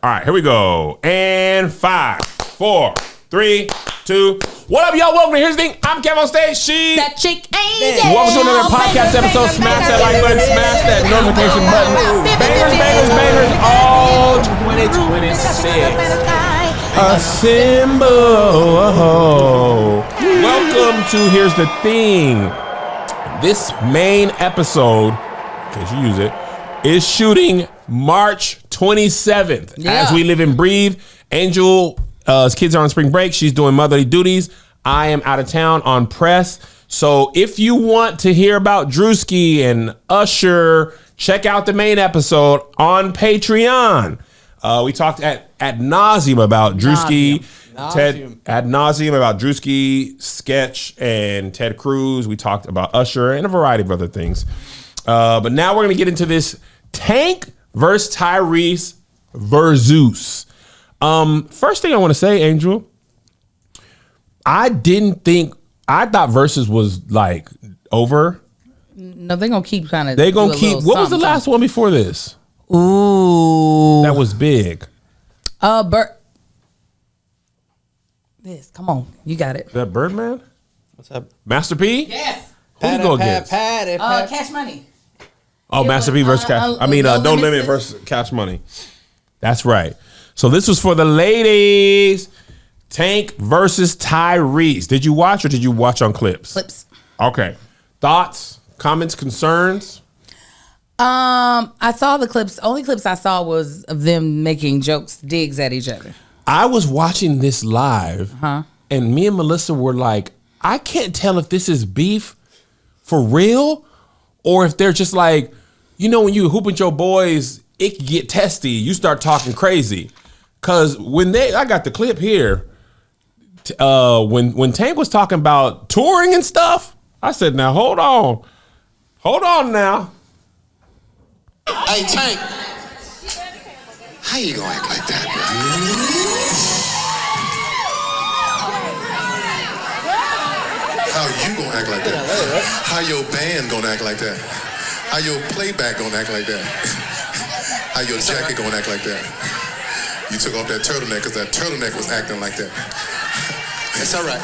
All right, here we go. And 5, 4, 3, 2. What up, y'all? Welcome to Here's the Thing. I'm Kev on stage. She's that chick ain't dead. Welcome to another podcast episode. Smash that like button. Smash that notification button. Bangers, bangers, bangers. All 2026. Assemble. Welcome to Here's the Thing. This main episode, in case you use it, is shooting March 27th. As we live and breathe. Angel's kids are on spring break. She's doing motherly duties. I am out of town on press. So if you want to hear about Drewski and Usher, check out the main episode on Patreon. We talked ad nauseum about Drewski, Ted, ad nauseum about Drewski, Sketch, and Ted Cruz. We talked about Usher and a variety of other things. But now we're going to get into this Tank versus Tyrese Verzuz. First thing I want to say, Angel, I thought Verzuz was like over. No, they're going to keep kind of. They're going to keep. What was the last one before this? Ooh. That was big. This, come on. You got it. Is that Birdman? What's up? Master P? Yes. Who you go against? Cash Money. Oh, Master P versus Cash. No Limit versus Cash Money. That's right. So this was for the ladies. Tank versus Tyrese. Did you watch or did you watch on clips? Clips. Okay. Thoughts, comments, concerns? I saw the clips. Only clips I saw was of them making jokes, digs at each other. I was watching this live, and me and Melissa were like, I can't tell if this is beef for real or if they're just like, you know, when you hoop with your boys, it can get testy. You start talking crazy. Cause I got the clip here. When Tank was talking about touring and stuff, I said, now hold on now. Hey Tank, how you gonna act like that, bro? How you gonna act like that? How your band gonna act like that? How your playback gonna act like that? How your jacket gonna act like that? You took off that turtleneck because that turtleneck was acting like that. That's all right.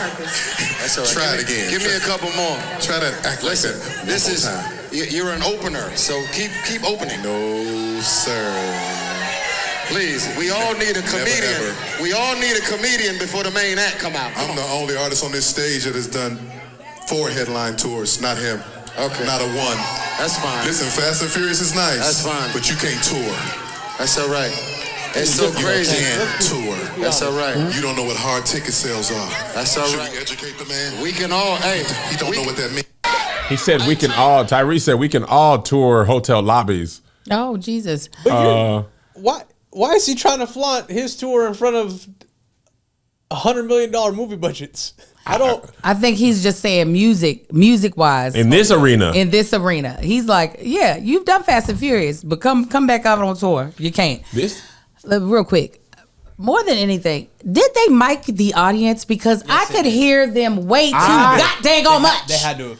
That's all right. Try it again. Give me a couple more. Try to act like that. This is you're an opener, so keep opening. No, sir. Please, we all need a comedian. Never, ever. We all need a comedian before the main act come out. I'm the only artist on this stage that has done 4 headline tours, not him. Okay. Not a one. That's fine. Listen, Fast and Furious is nice. That's fine. But you can't tour. That's all right. It's so crazy. You can't tour. That's all right. You don't know what hard ticket sales are. That's all right. Should we educate the man? We can all, he don't know what that means. He said Tyrese said we can all tour hotel lobbies. Oh, Jesus. Why is he trying to flaunt his tour in front of $100 million movie budgets? I think he's just saying music wise. In this arena. He's like, yeah, you've done Fast and Furious, but come back out on tour. You can't. Real quick. More than anything, did they mic the audience? Because I could hear them way too goddamn much. They had to.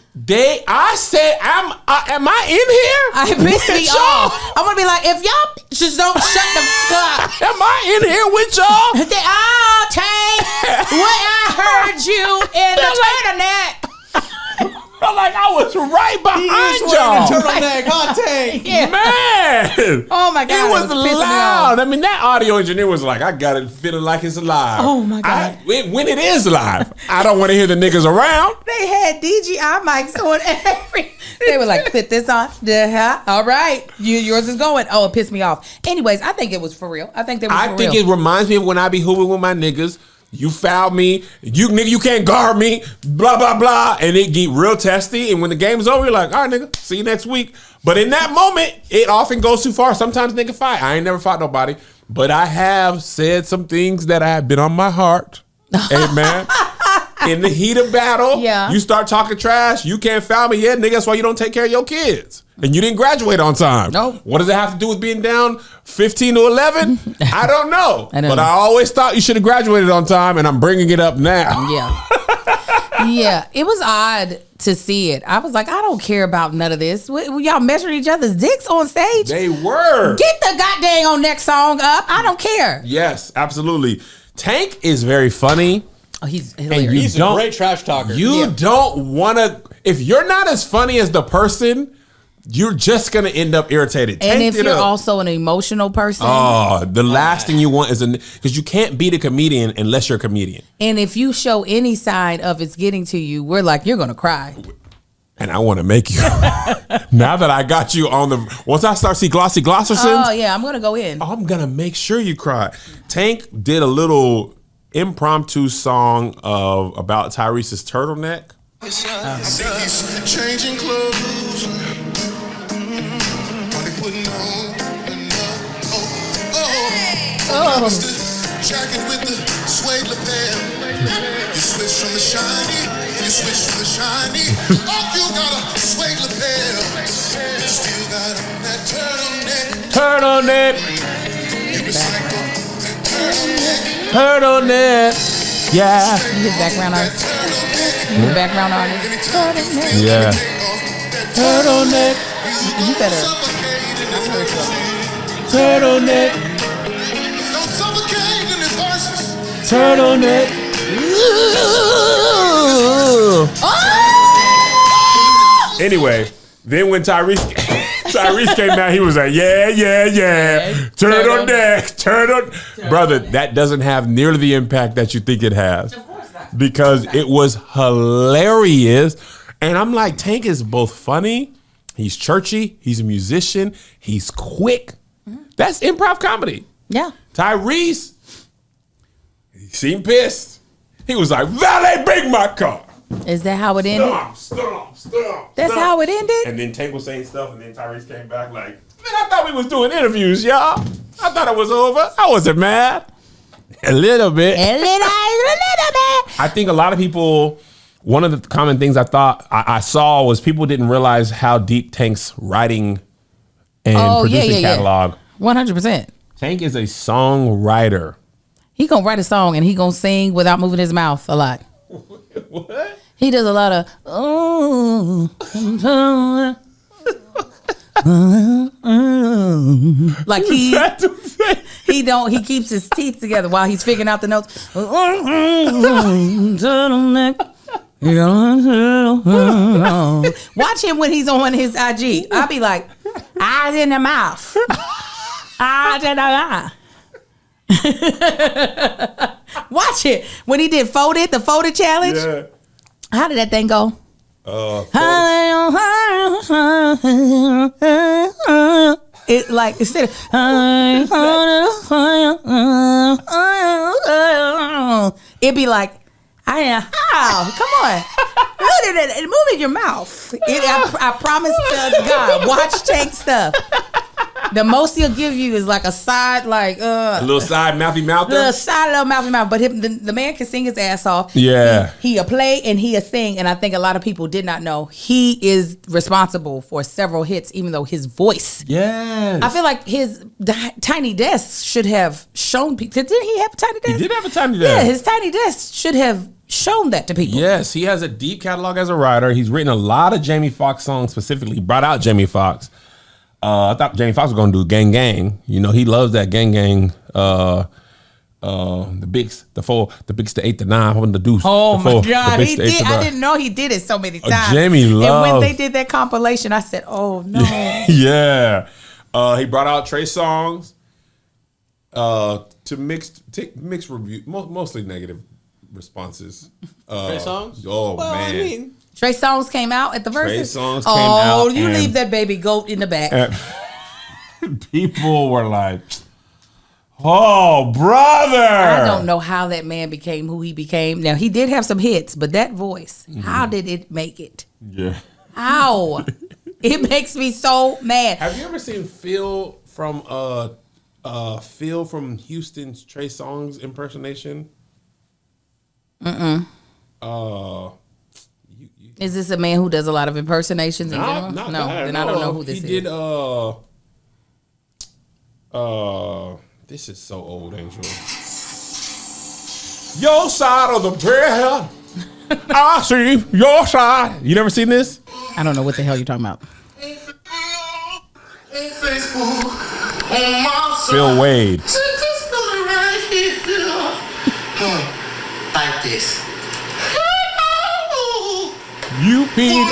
I said, am I in here? I pissed me off. I'm gonna be like, if y'all just don't shut the fuck up. Am I in here with y'all? Tank, what I heard you in the turtleneck. Felt like I was right behind y'all. Turtleneck, Tank. Yeah. Man. Oh my God. It was loud. I mean, that audio engineer was like, I got it feeling like it's live. Oh my God. When it is live, I don't want to hear the niggas around. They had DJI mics on They were like, put this on. All right. Yours is going. Oh, it pissed me off. Anyways, I think it was for real. I think it reminds me of when I be hooping with my niggas. You foul me, you can't guard me, blah, blah, blah. And it get real testy. And when the game's over, you're like, all right, nigga, see you next week. But in that moment, it often goes too far. Sometimes nigga fight. I ain't never fought nobody. But I have said some things that have been on my heart. Amen. In the heat of battle, you start talking trash. You can't foul me yet, nigga. That's why you don't take care of your kids. And you didn't graduate on time. Nope. What does it have to do with being down 15 to 11? I don't know. But I always thought you should have graduated on time, and I'm bringing it up now. Yeah. Yeah, it was odd to see it. I was like, I don't care about none of this. Y'all measuring each other's dicks on stage? They were. Get the goddamn next song up. I don't care. Yes, absolutely. Tank is very funny. Oh, he's hilarious. He's a great trash talker. You don't want to. If you're not as funny as the person, you're just gonna end up irritated. And if you're also an emotional person, the last thing you want is because you can't beat a comedian unless you're a comedian. And if you show any sign of it's getting to you, we're like, you're gonna cry. And I want to make you. Now that I got you on the, once I start see Glossy Glossersons, oh yeah, I'm gonna go in. I'm gonna make sure you cry. Tank did a little impromptu song about Tyrese's turtleneck. I think he's changing clothes. What he putting on? Mr. Jacket with the suede lapel. You switch from the shiny. You switch from the shiny. Oh, you got a suede lapel. You still got that turtleneck. You recycle that turtleneck. Yeah. His background artist. His background artist. Turtleneck. Yeah. Turtleneck. You better. Turtleneck. Don't suffocate in his verses. Turtleneck. Anyway, then when Tyrese came out, he was like, yeah. Turtleneck. Brother, that doesn't have nearly the impact that you think it has. Of course not. Because it was hilarious. And I'm like, Tank is both funny, he's churchy, he's a musician, he's quick. That's improv comedy. Yeah. Tyrese, he seemed pissed. He was like, valet, bring my car. Is that how it ended? Stomp. That's how it ended? And then Tank was saying stuff, and then Tyrese came back like, man, I thought we was doing interviews, y'all. I thought it was over. I wasn't mad. A little bit. A little bit. I think a lot of people, one of the common things I saw was people didn't realize how deep Tank's writing and producing catalog. 100%. Tank is a songwriter. He gonna write a song and he gonna sing without moving his mouth a lot. What? He does a lot of like he keeps his teeth together while he's figuring out the notes. Watch him when he's on his IG. I'll be like, eyes in the mouth. Eyes in the eye. Watch it when he did the folded challenge. Yeah. How did that thing go? It like instead of it'd be like come on, move in your mouth. I promise to God, watch Tank stuff. The most he'll give you is like a side, like a little side mouthy mouth. Little mouthy mouth. But the man can sing his ass off. Yeah, he a play and he a sing. And I think a lot of people did not know he is responsible for several hits, even though his voice. Yes, I feel like his tiny desk should have shown people. Didn't he have a tiny desk? He did have a tiny desk. Yeah, his tiny desk should have shown that to people. Yes, he has a deep catalog as a writer. He's written a lot of Jamie Foxx songs specifically. He brought out Jamie Foxx. I thought Jamie Foxx was going to do Gang Gang. You know, he loves that Gang Gang. The Bigs, the Bigs, the 8 to 9, on the Deuce. Oh the my 4, God, the he did. I didn't know he did it so many times. Jamie loves. And when they did that compilation, I said, "Oh no." Yeah, he brought out Trey songs. To mixed review, mostly negative responses. Trey songs? Oh well, man. I mean, Trey Songz came out at the verses. Trey Songz came out. Oh, you leave that baby goat in the back. People were like, "Oh, brother!" I don't know how that man became who he became. Now he did have some hits, but that voice, how did it make it? Yeah. How? It makes me so mad. Have you ever seen Phil from Houston's Trey Songz impersonation? Is this a man who does a lot of impersonations in general? No, then I don't know who this is. He did this is so old, Angel. Your side of the bed. I see your side. You never seen this? I don't know what the hell you're talking about. Phil Wade. Like this. You peed.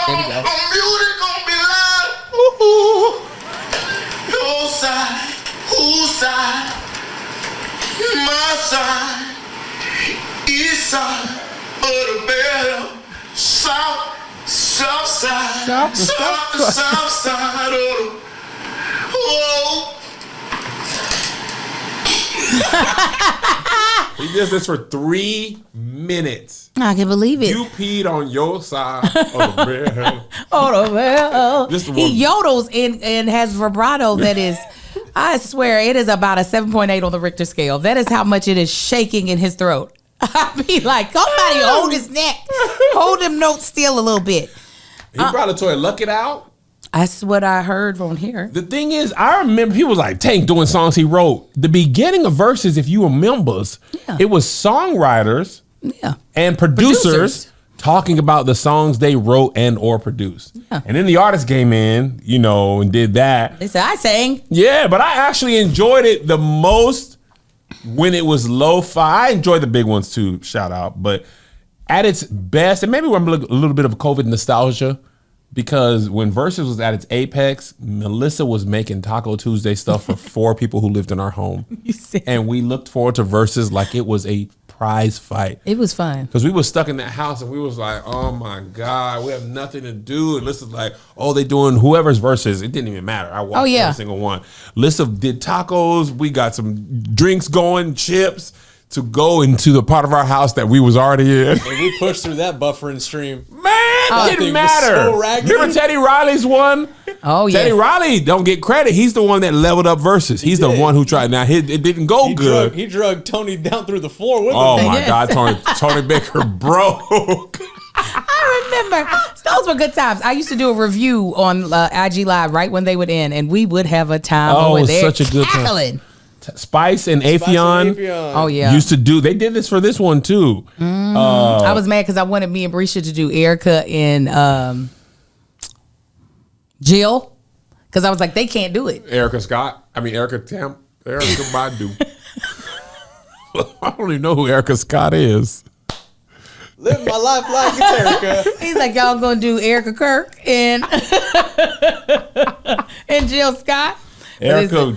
There we go. Your side, whose side? My side, east side of the bed, south side, south side of the. Whoa. He does this for 3 minutes. I can believe it. You peed on your side of the bed. Oh, well. This the He one- yodels and has vibrato that is, I swear, it is about a 7.8 on the Richter scale. That is how much it is shaking in his throat. I be like, somebody hold his neck. Hold him notes still a little bit. He brought a toy, Luck It Out. That's what I heard on here. The thing is, I remember people was like, Tank doing songs he wrote. The beginning of Versus, if you remember, it was songwriters and producers talking about the songs they wrote and or produced. Yeah. And then the artist came in, you know, and did that. They said, I sang. Yeah, but I actually enjoyed it the most when it was lo-fi. I enjoyed the big ones too, shout out. But at its best, and maybe we're a little bit of COVID nostalgia, because when Versus was at its apex, Melissa was making Taco Tuesday stuff for 4 people who lived in our home. And we looked forward to Versus like it was a prize fight. It was fun. Because we were stuck in that house and we was like, oh my God, we have nothing to do. And Lissa's like, oh, they doing whoever's Versus. It didn't even matter. I watched every single one. Lissa did tacos. We got some drinks going, chips, to go into the part of our house that we was already in. And we pushed through that buffering stream. Man, it didn't matter. So raggedy. Remember Teddy Riley's one? Oh, yeah. Teddy Riley, don't get credit. He's the one that leveled up Versus. He's the one who tried. Now, it didn't go good. He drug Tony down through the floor with him. Oh, my Yes. God. Tony Baker broke. I remember. Those were good times. I used to do a review on IG Live right when they would end, and we would have a time Oh, over there. such a good time. cackling. Spice and Afion Oh, yeah. used to do. They did this for this one, too. I was mad because I wanted me and Brisha to do Erica and Jill, because I was like, they can't do it. Erica Badu. I don't even know who Erica Scott is. Live my life like it's Erica. He's like, y'all gonna do Erica Kirk and and Jill Scott. Erica.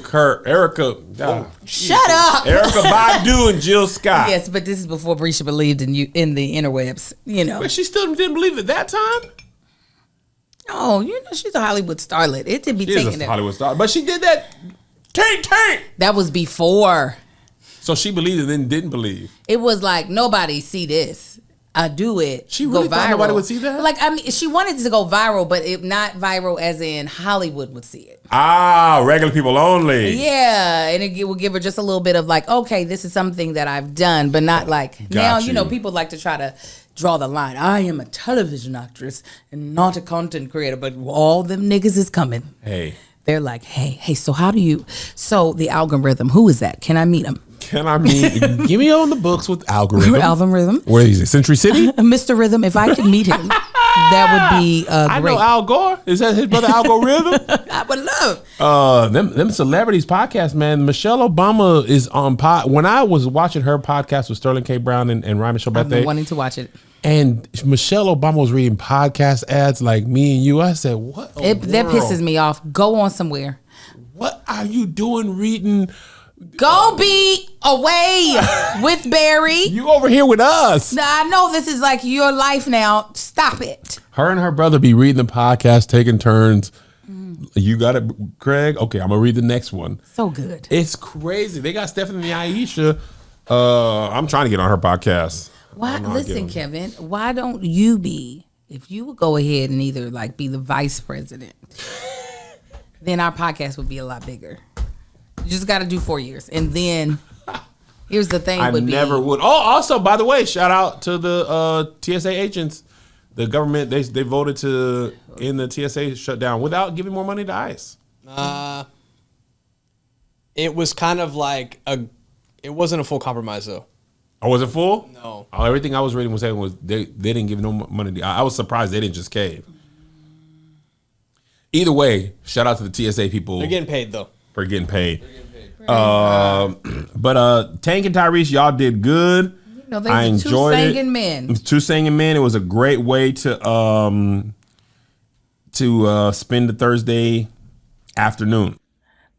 Shut up. Erica Badu and Jill Scott. Yes, but this is before Brisha believed in you in the interwebs. You know. But she still didn't believe it that time. Oh, you know she's a Hollywood starlet. It did be She taking is a it. Hollywood star, but she did that. Tank. That was before. So she believed and then didn't believe. It was like nobody see this. I do it. She really go thought viral. nobody would see that? Like, I mean, she wanted it to go viral, but it not viral as in Hollywood would see it. Ah, regular people only. Yeah, and it will give her just a little bit of like, okay, this is something that I've done, but not like now. You know, people like to try to draw the line. I am a television actress and not a content creator, but all them niggas is coming. Hey. They're like, hey, so how do you? So the algorithm, who is that? Can I meet him? Can I meet? Give me on the books with algorithm. Algorithm. Where is it? Century City? Mr. Rhythm, if I could meet him, that would be great. I know Al Gore. Is that his brother Algorithm? I would love. Them celebrities podcast, man. Michelle Obama is on pod. When I was watching her podcast with Sterling K. Brown and Ryan Michelle I've been Bethea, wanting to watch it. and Michelle Obama was reading podcast ads like Me and You. I said, what? That pisses me off. Go on somewhere. What are you doing reading? Go be away with Barry. You over here with us. Now, I know this is like your life now. Stop it. Her and her brother be reading the podcast, taking turns. You got it, Craig? Okay, I'm going to read the next one. So good. It's crazy. They got Stephanie Aisha. I'm trying to get on her podcast. Why? Listen, Kevin, why don't you be, if you would go ahead and either like be the vice president, then our podcast would be a lot bigger. You just got to do 4 years. And then here's the thing I would be. never would. Oh, also, by the way, shout out to the TSA agents. The government, they voted to end the TSA shutdown without giving more money to ICE. It was kind of like it wasn't a full compromise though. Oh, was it full? No. Oh, everything I was reading was saying was they didn't give no money. I was surprised they didn't just cave. Either way, shout out to the TSA people. They're getting paid though. For getting paid. But Tank and Tyrese, y'all did good. No, they were two singing men. Two singing men. It was a great way to spend the Thursday afternoon.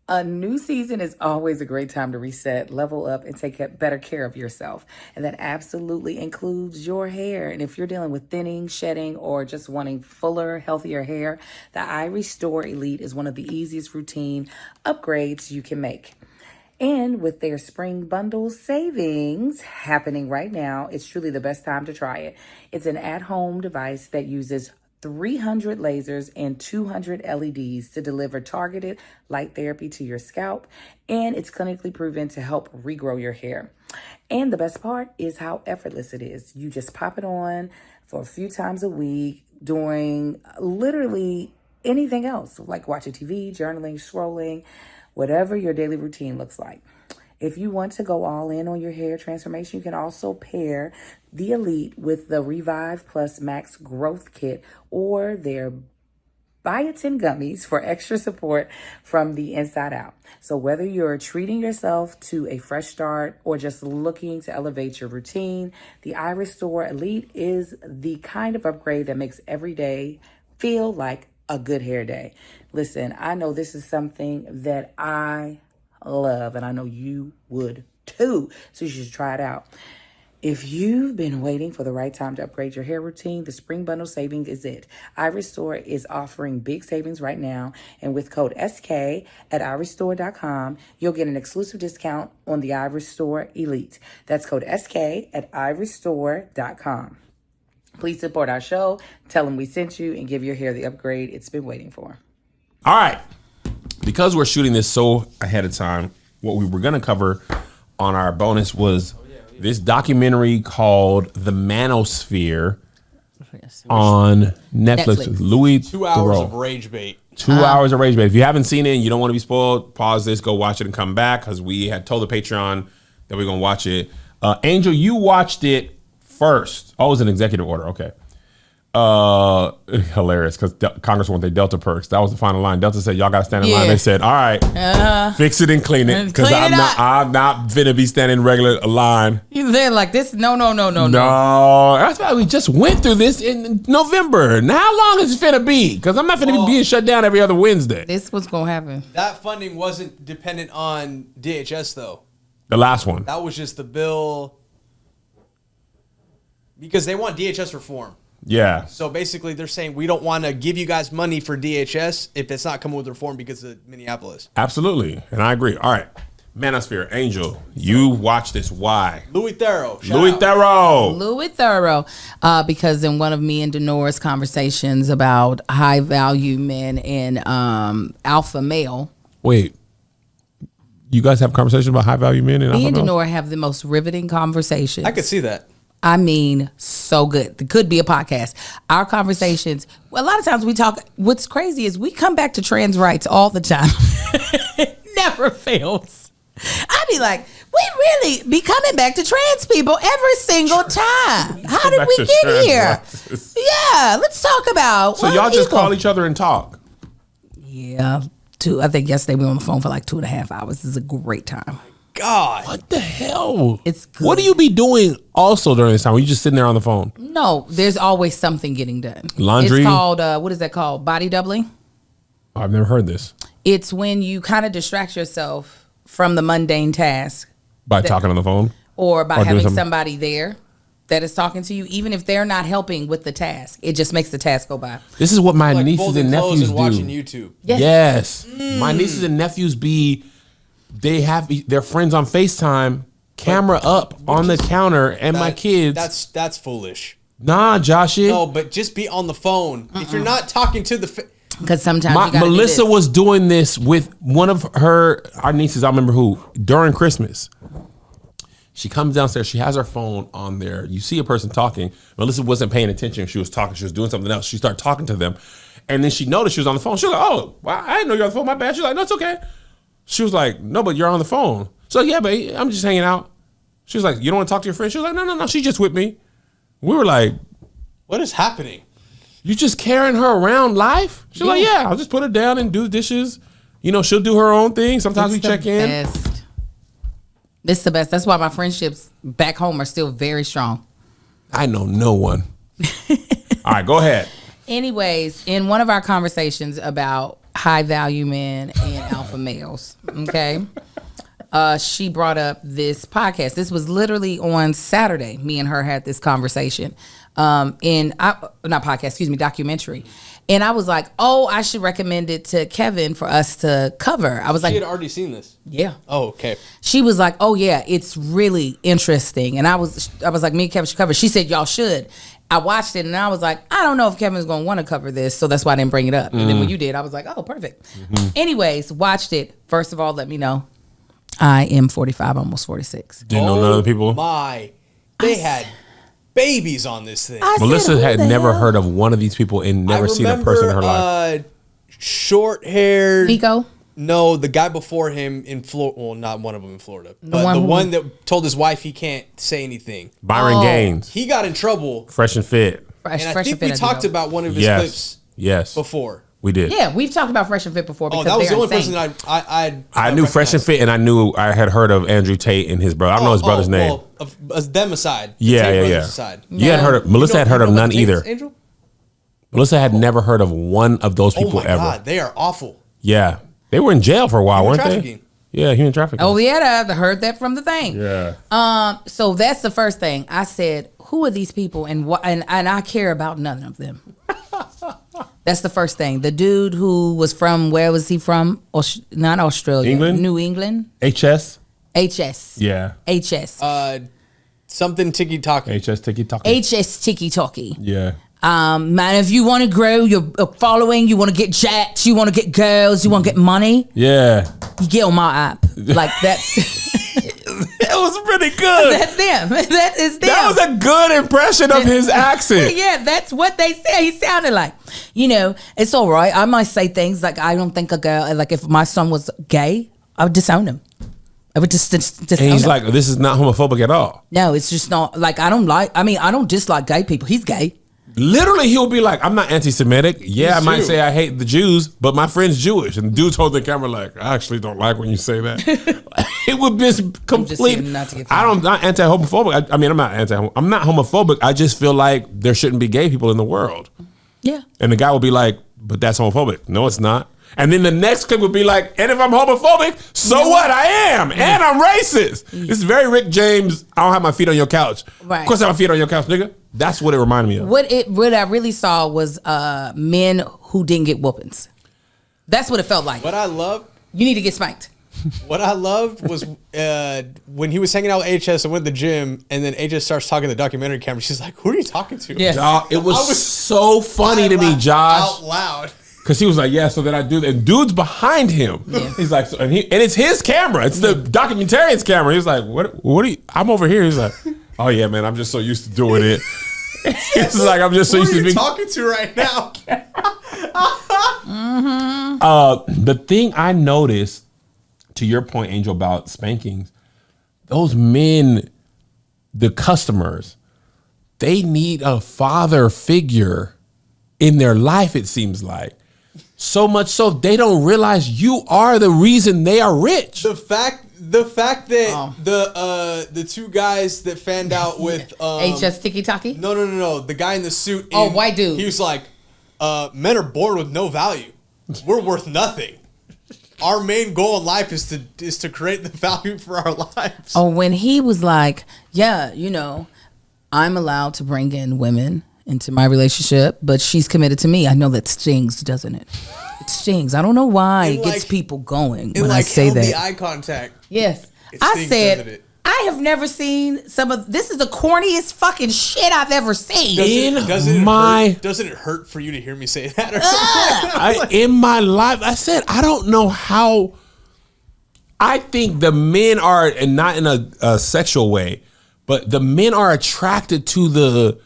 A new season is always a great time to reset, level up, and take better care of yourself. And that absolutely includes your hair. And if you're dealing with thinning, shedding, or just wanting fuller, healthier hair, the iRestore Elite is one of the easiest routine upgrades you can make. And with their spring bundle savings happening right now, it's truly the best time to try it. It's an at-home device that uses 300 lasers and 200 LEDs to deliver targeted light therapy to your scalp, and it's clinically proven to help regrow your hair. And the best part is how effortless it is. You just pop it on for a few times a week doing literally anything else, like watching TV, journaling, scrolling, whatever your daily routine looks like. If you want to go all in on your hair transformation, you can also pair the Elite with the Revive Plus Max Growth Kit or their biotin gummies for extra support from the inside out. So whether you're treating yourself to a fresh start or just looking to elevate your routine, the iRestore Elite is the kind of upgrade that makes every day feel like a good hair day. Listen, I know this is something that I love, and I know you would too, so you should try it out. If you've been waiting for the right time to upgrade your hair routine, the spring bundle saving is it. iRestore is offering big savings right now, and with code SK at iRestore.com, you'll get an exclusive discount on the iRestore Elite. That's code SK at iRestore.com. Please support our show, tell them we sent you, and give your hair the upgrade it's been waiting for. All right. Because we're shooting this so ahead of time, what we were going to cover on our bonus was this documentary called The Manosphere on Netflix. Louis 2 hours of rage bait. 2 hours of rage bait. If you haven't seen it and you don't want to be spoiled, pause this, go watch it, and come back, because we had told the Patreon that we're going to watch it. Angel, you watched it first. Oh, it was an executive order. Okay. Hilarious, because Congress want their Delta perks. That was the final line. Delta said, y'all got to stand in line. They said, all right, fix it and clean it, because I'm not finna be standing in regular line. They're like, this, no. That's why we just went through this in November. Now, how long is it finna be? Because I'm not finna be being shut down every other Wednesday. This was gonna happen. That funding wasn't dependent on DHS, though. The last one. That was just the bill, because they want DHS reform. Yeah. So basically, they're saying we don't want to give you guys money for DHS if it's not coming with reform because of Minneapolis. Absolutely. And I agree. All right. Manosphere, Angel, you watch this. Why? Louis Theroux. Louis Theroux. Because in one of me and Denora's conversations about high value men and alpha male. Wait. You guys have conversations about high value men and alpha male? Me and Denora have the most riveting conversations. I could see that. I mean, so good. It could be a podcast. Our conversations, a lot of times we talk, what's crazy is we come back to trans rights all the time. It never fails. I'd be like, we really be coming back to trans people every single time. How did we get here? Yeah, let's talk about. So y'all just call each other and talk? Yeah. I think yesterday we were on the phone for like 2.5 hours. This is a great time. God. What the hell? It's good. What do you be doing also during this time? Were you just sitting there on the phone? No, there's always something getting done. Laundry? It's called, what is that called? Body doubling? I've never heard this. It's when you kind of distract yourself from the mundane task. By talking on the phone? Or by having somebody there that is talking to you, even if they're not helping with the task. It just makes the task go by. This is what my nieces and nephews do. Watching YouTube. Yes. My nieces and nephews they have their friends on FaceTime, camera up on the counter, and my kids. That's foolish. Nah, Josh. No, but just be on the phone. If you're not talking to the... Because sometimes Melissa was doing this with one of our nieces, I remember who, during Christmas. She comes downstairs, she has her phone on there. You see a person talking. Melissa wasn't paying attention. She was talking. She was doing something else. She started talking to them. And then she noticed she was on the phone. She was like, oh, wow, I didn't know you were on the phone. My bad. She was like, no, it's okay. She was like, no, but you're on the phone. So, yeah, but I'm just hanging out. She was like, you don't want to talk to your friend? She was like, no, she's just with me. We were like, what is happening? You just carrying her around life? She's like, yeah, I'll just put her down and do the dishes. You know, she'll do her own thing. Sometimes we check in. It's the best. That's why my friendships back home are still very strong. I know no one. All right, go ahead. Anyways, in one of our conversations about high value men and alpha males, okay, she brought up this podcast. This was literally on Saturday. Me and her had this conversation documentary. And I was like, oh, I should recommend it to Kevin for us to cover. I was like, she had already seen this. Yeah. Oh, okay. She was like, oh yeah, it's really interesting. And I was like, me and Kevin should cover it. She said, y'all should. I watched it and I was like, I don't know if Kevin's going to want to cover this. So that's why I didn't bring it up. And then when you did, I was like, oh, perfect. Anyways, watched it. First of all, let me know. I am 45, almost 46. Didn't know none of the people? They had babies on this thing. Melissa had never heard of one of these people and never seen a person in her life. Short-haired. Nico? No, the guy before him in Florida. Well, not one of them in Florida. But the one that told his wife he can't say anything. Byron Gaines. He got in trouble. Fresh and Fit. And I think we talked about one of his clips before. We did. Yeah, we've talked about Fresh and Fit before. Because that was the only person I knew Fresh and Fit, and I knew I had heard of Andrew Tate and his brother. I don't know his brother's name. Well, them aside. Yeah. Aside. You hadn't heard of Melissa. Had heard of none either. Angel? Melissa had never heard of one of those people ever. God, they are awful. Yeah, they were in jail for a while, weren't they? Yeah, human trafficking. Oh yeah, I heard that from the thing. Yeah. So that's the first thing I said. Who are these people, and what? And I care about none of them. That's the first thing. The dude who was from, where was he from? Not Australia. England? New England? HS? Yeah. HS. Something tiki-talkie. HS tiki-talkie. HS tiki-talkie. Yeah. Man, if you want to grow your following, you want to get jacked, you want to get girls, you want to get money. Yeah. You get on my app. Like that's... That was pretty good. That's them. That is them. That was a good impression of his accent. Yeah, that's what they said. He sounded like, it's all right. I might say things like, I don't think a girl, like if my son was gay, I would disown him. I would just disown him. And he's like, this is not homophobic at all. No, it's just not, like, I don't dislike gay people. He's gay. Literally, he'll be like, I'm not anti-Semitic. Yeah, I might say I hate the Jews, but my friend's Jewish. And the dude's holding the camera like, I actually don't like when you say that. It would be complete. I'm not anti-homophobic. I'm not homophobic. I just feel like there shouldn't be gay people in the world. Yeah. And the guy will be like, but that's homophobic. No, it's not. And then the next clip would be like, and if I'm homophobic, so what? I am. And I'm racist. This is very Rick James. I don't have my feet on your couch. Right. Of course I have my feet on your couch, nigga. That's what it reminded me of. What I really saw was men who didn't get whoopings. That's what it felt like. What I loved. You need to get spanked. What I loved was when he was hanging out with HS and went to the gym, and then HS starts talking to the documentary camera. She's like, "Who are you talking to?" Yeah, it was so funny to me, Josh. Out loud. Because he was like, yeah, so then I do that. And dude's behind him. Yeah. He's like, and it's his camera. It's the documentarian's camera. He's like, what are you? I'm over here. He's like, oh yeah, man, I'm just so used to doing it. He's like, I'm just so used to being talking to right now. The thing I noticed, to your point, Angel, about spankings, those men, the customers, they need a father figure in their life, it seems like. So much so they don't realize you are the reason they are rich. The fact that the two guys that fanned out with HS Tiki Taki? No. The guy in the suit. White dude. He was like, men are born with no value. We're worth nothing. Our main goal in life is to create the value for our lives. Oh, when he was like, yeah, I'm allowed to bring in women into my relationship, but she's committed to me. I know that stings, doesn't it? It stings. I don't know why it gets people going when I say that. The eye contact. Yes. I said, I have never seen this is the corniest fucking shit I've ever seen. Doesn't it hurt for you to hear me say that? Or something? In my life, I said, I don't know how. I think the men are, and not in a sexual way, but the men are attracted to the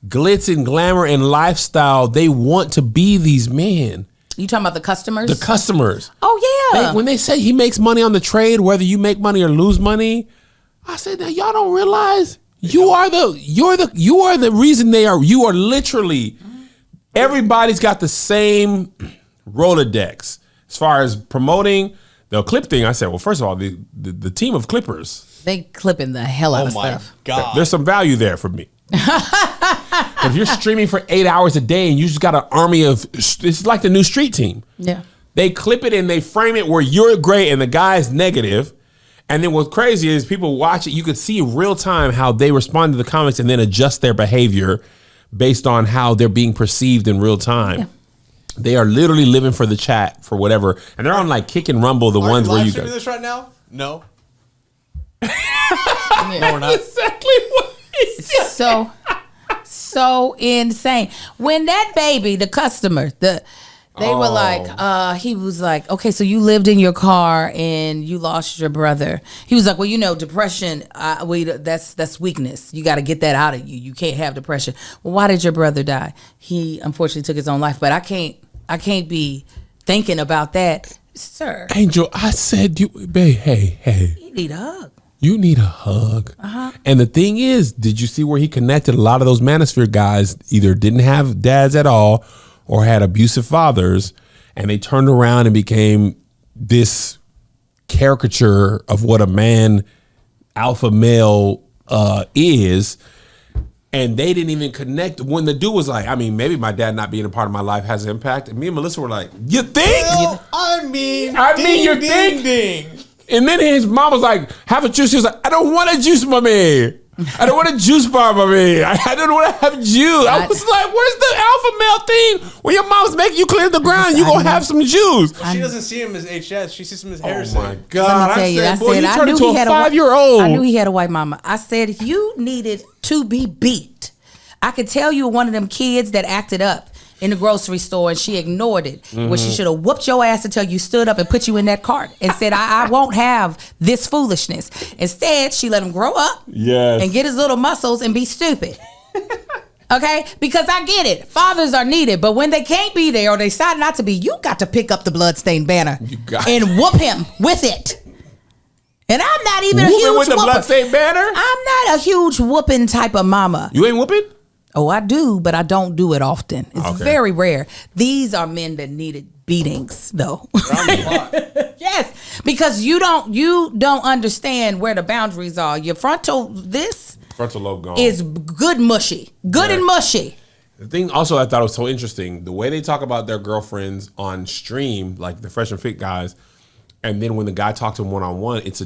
glitz and glamour and lifestyle. They want to be these men. You talking about the customers? The customers. Oh yeah. When they say he makes money on the trade, whether you make money or lose money, I said, now y'all don't realize you are the reason they are. You are literally, everybody's got the same Rolodex as far as promoting the clip thing. I said, well, first of all, the team of clippers, they clipping the hell out of stuff. Oh my God. There's some value there for me. If you're streaming for 8 hours a day and you just got an army of, it's like the new street team. Yeah. They clip it and they frame it where you're great and the guy is negative. And then what's crazy is people watch it. You could see in real time how they respond to the comments and then adjust their behavior based on how they're being perceived in real time. Yeah. They are literally living for the chat for whatever. And they're on like Kick and Rumble, the ones where you guys. Are you this right now? No. No, we're not. Exactly what he said. So insane. When that baby, the customer, they were like, he was like, okay, so you lived in your car and you lost your brother. He was like, well, depression, that's weakness. You got to get that out of you. You can't have depression. Well, why did your brother die? He unfortunately took his own life, but I can't be thinking about that, sir. Angel, I said, babe, hey. You need a hug. You need a hug. And the thing is, did you see where he connected? A lot of those Manosphere guys either didn't have dads at all or had abusive fathers, and they turned around and became this caricature of what a man, alpha male, is. And they didn't even connect. When the dude was like, I mean, maybe my dad not being a part of my life has an impact. And me and Melissa were like, you think? Well, I mean, you think? Ding. And then his mom was like, have a juice. He was like, I don't want a juice, mommy. I don't want a juice bar, mommy. I don't want to have juice. I was like, where's the alpha male thing? When your mom's making you clear the ground, you going to have some juice. She doesn't see him as HS. She sees him as Harrison. Oh, my God. Let me tell you, boy, you turned into a 5-year-old. I knew he had a white mama. I said, you needed to be beat. I could tell you were one of them kids that acted up in the grocery store and she ignored it. When she should have whooped your ass until you stood up and put you in that cart and said, I won't have this foolishness. Instead, she let him grow up and get his little muscles and be stupid. Okay? Because I get it. Fathers are needed, but when they can't be there or they decide not to be, you got to pick up the bloodstained banner and whoop him with it. And I'm not even a huge with the bloodstained banner? I'm not a huge whooping type of mama. You ain't whooping? Oh, I do, but I don't do it often. It's very rare. These are men that needed beatings, though. Yes, because you don't understand where the boundaries are. Your frontal lobe gone is good mushy, and mushy. The thing also I thought was so interesting, the way they talk about their girlfriends on stream, like the Fresh and Fit guys, and then when the guy talked to him one-on-one, it's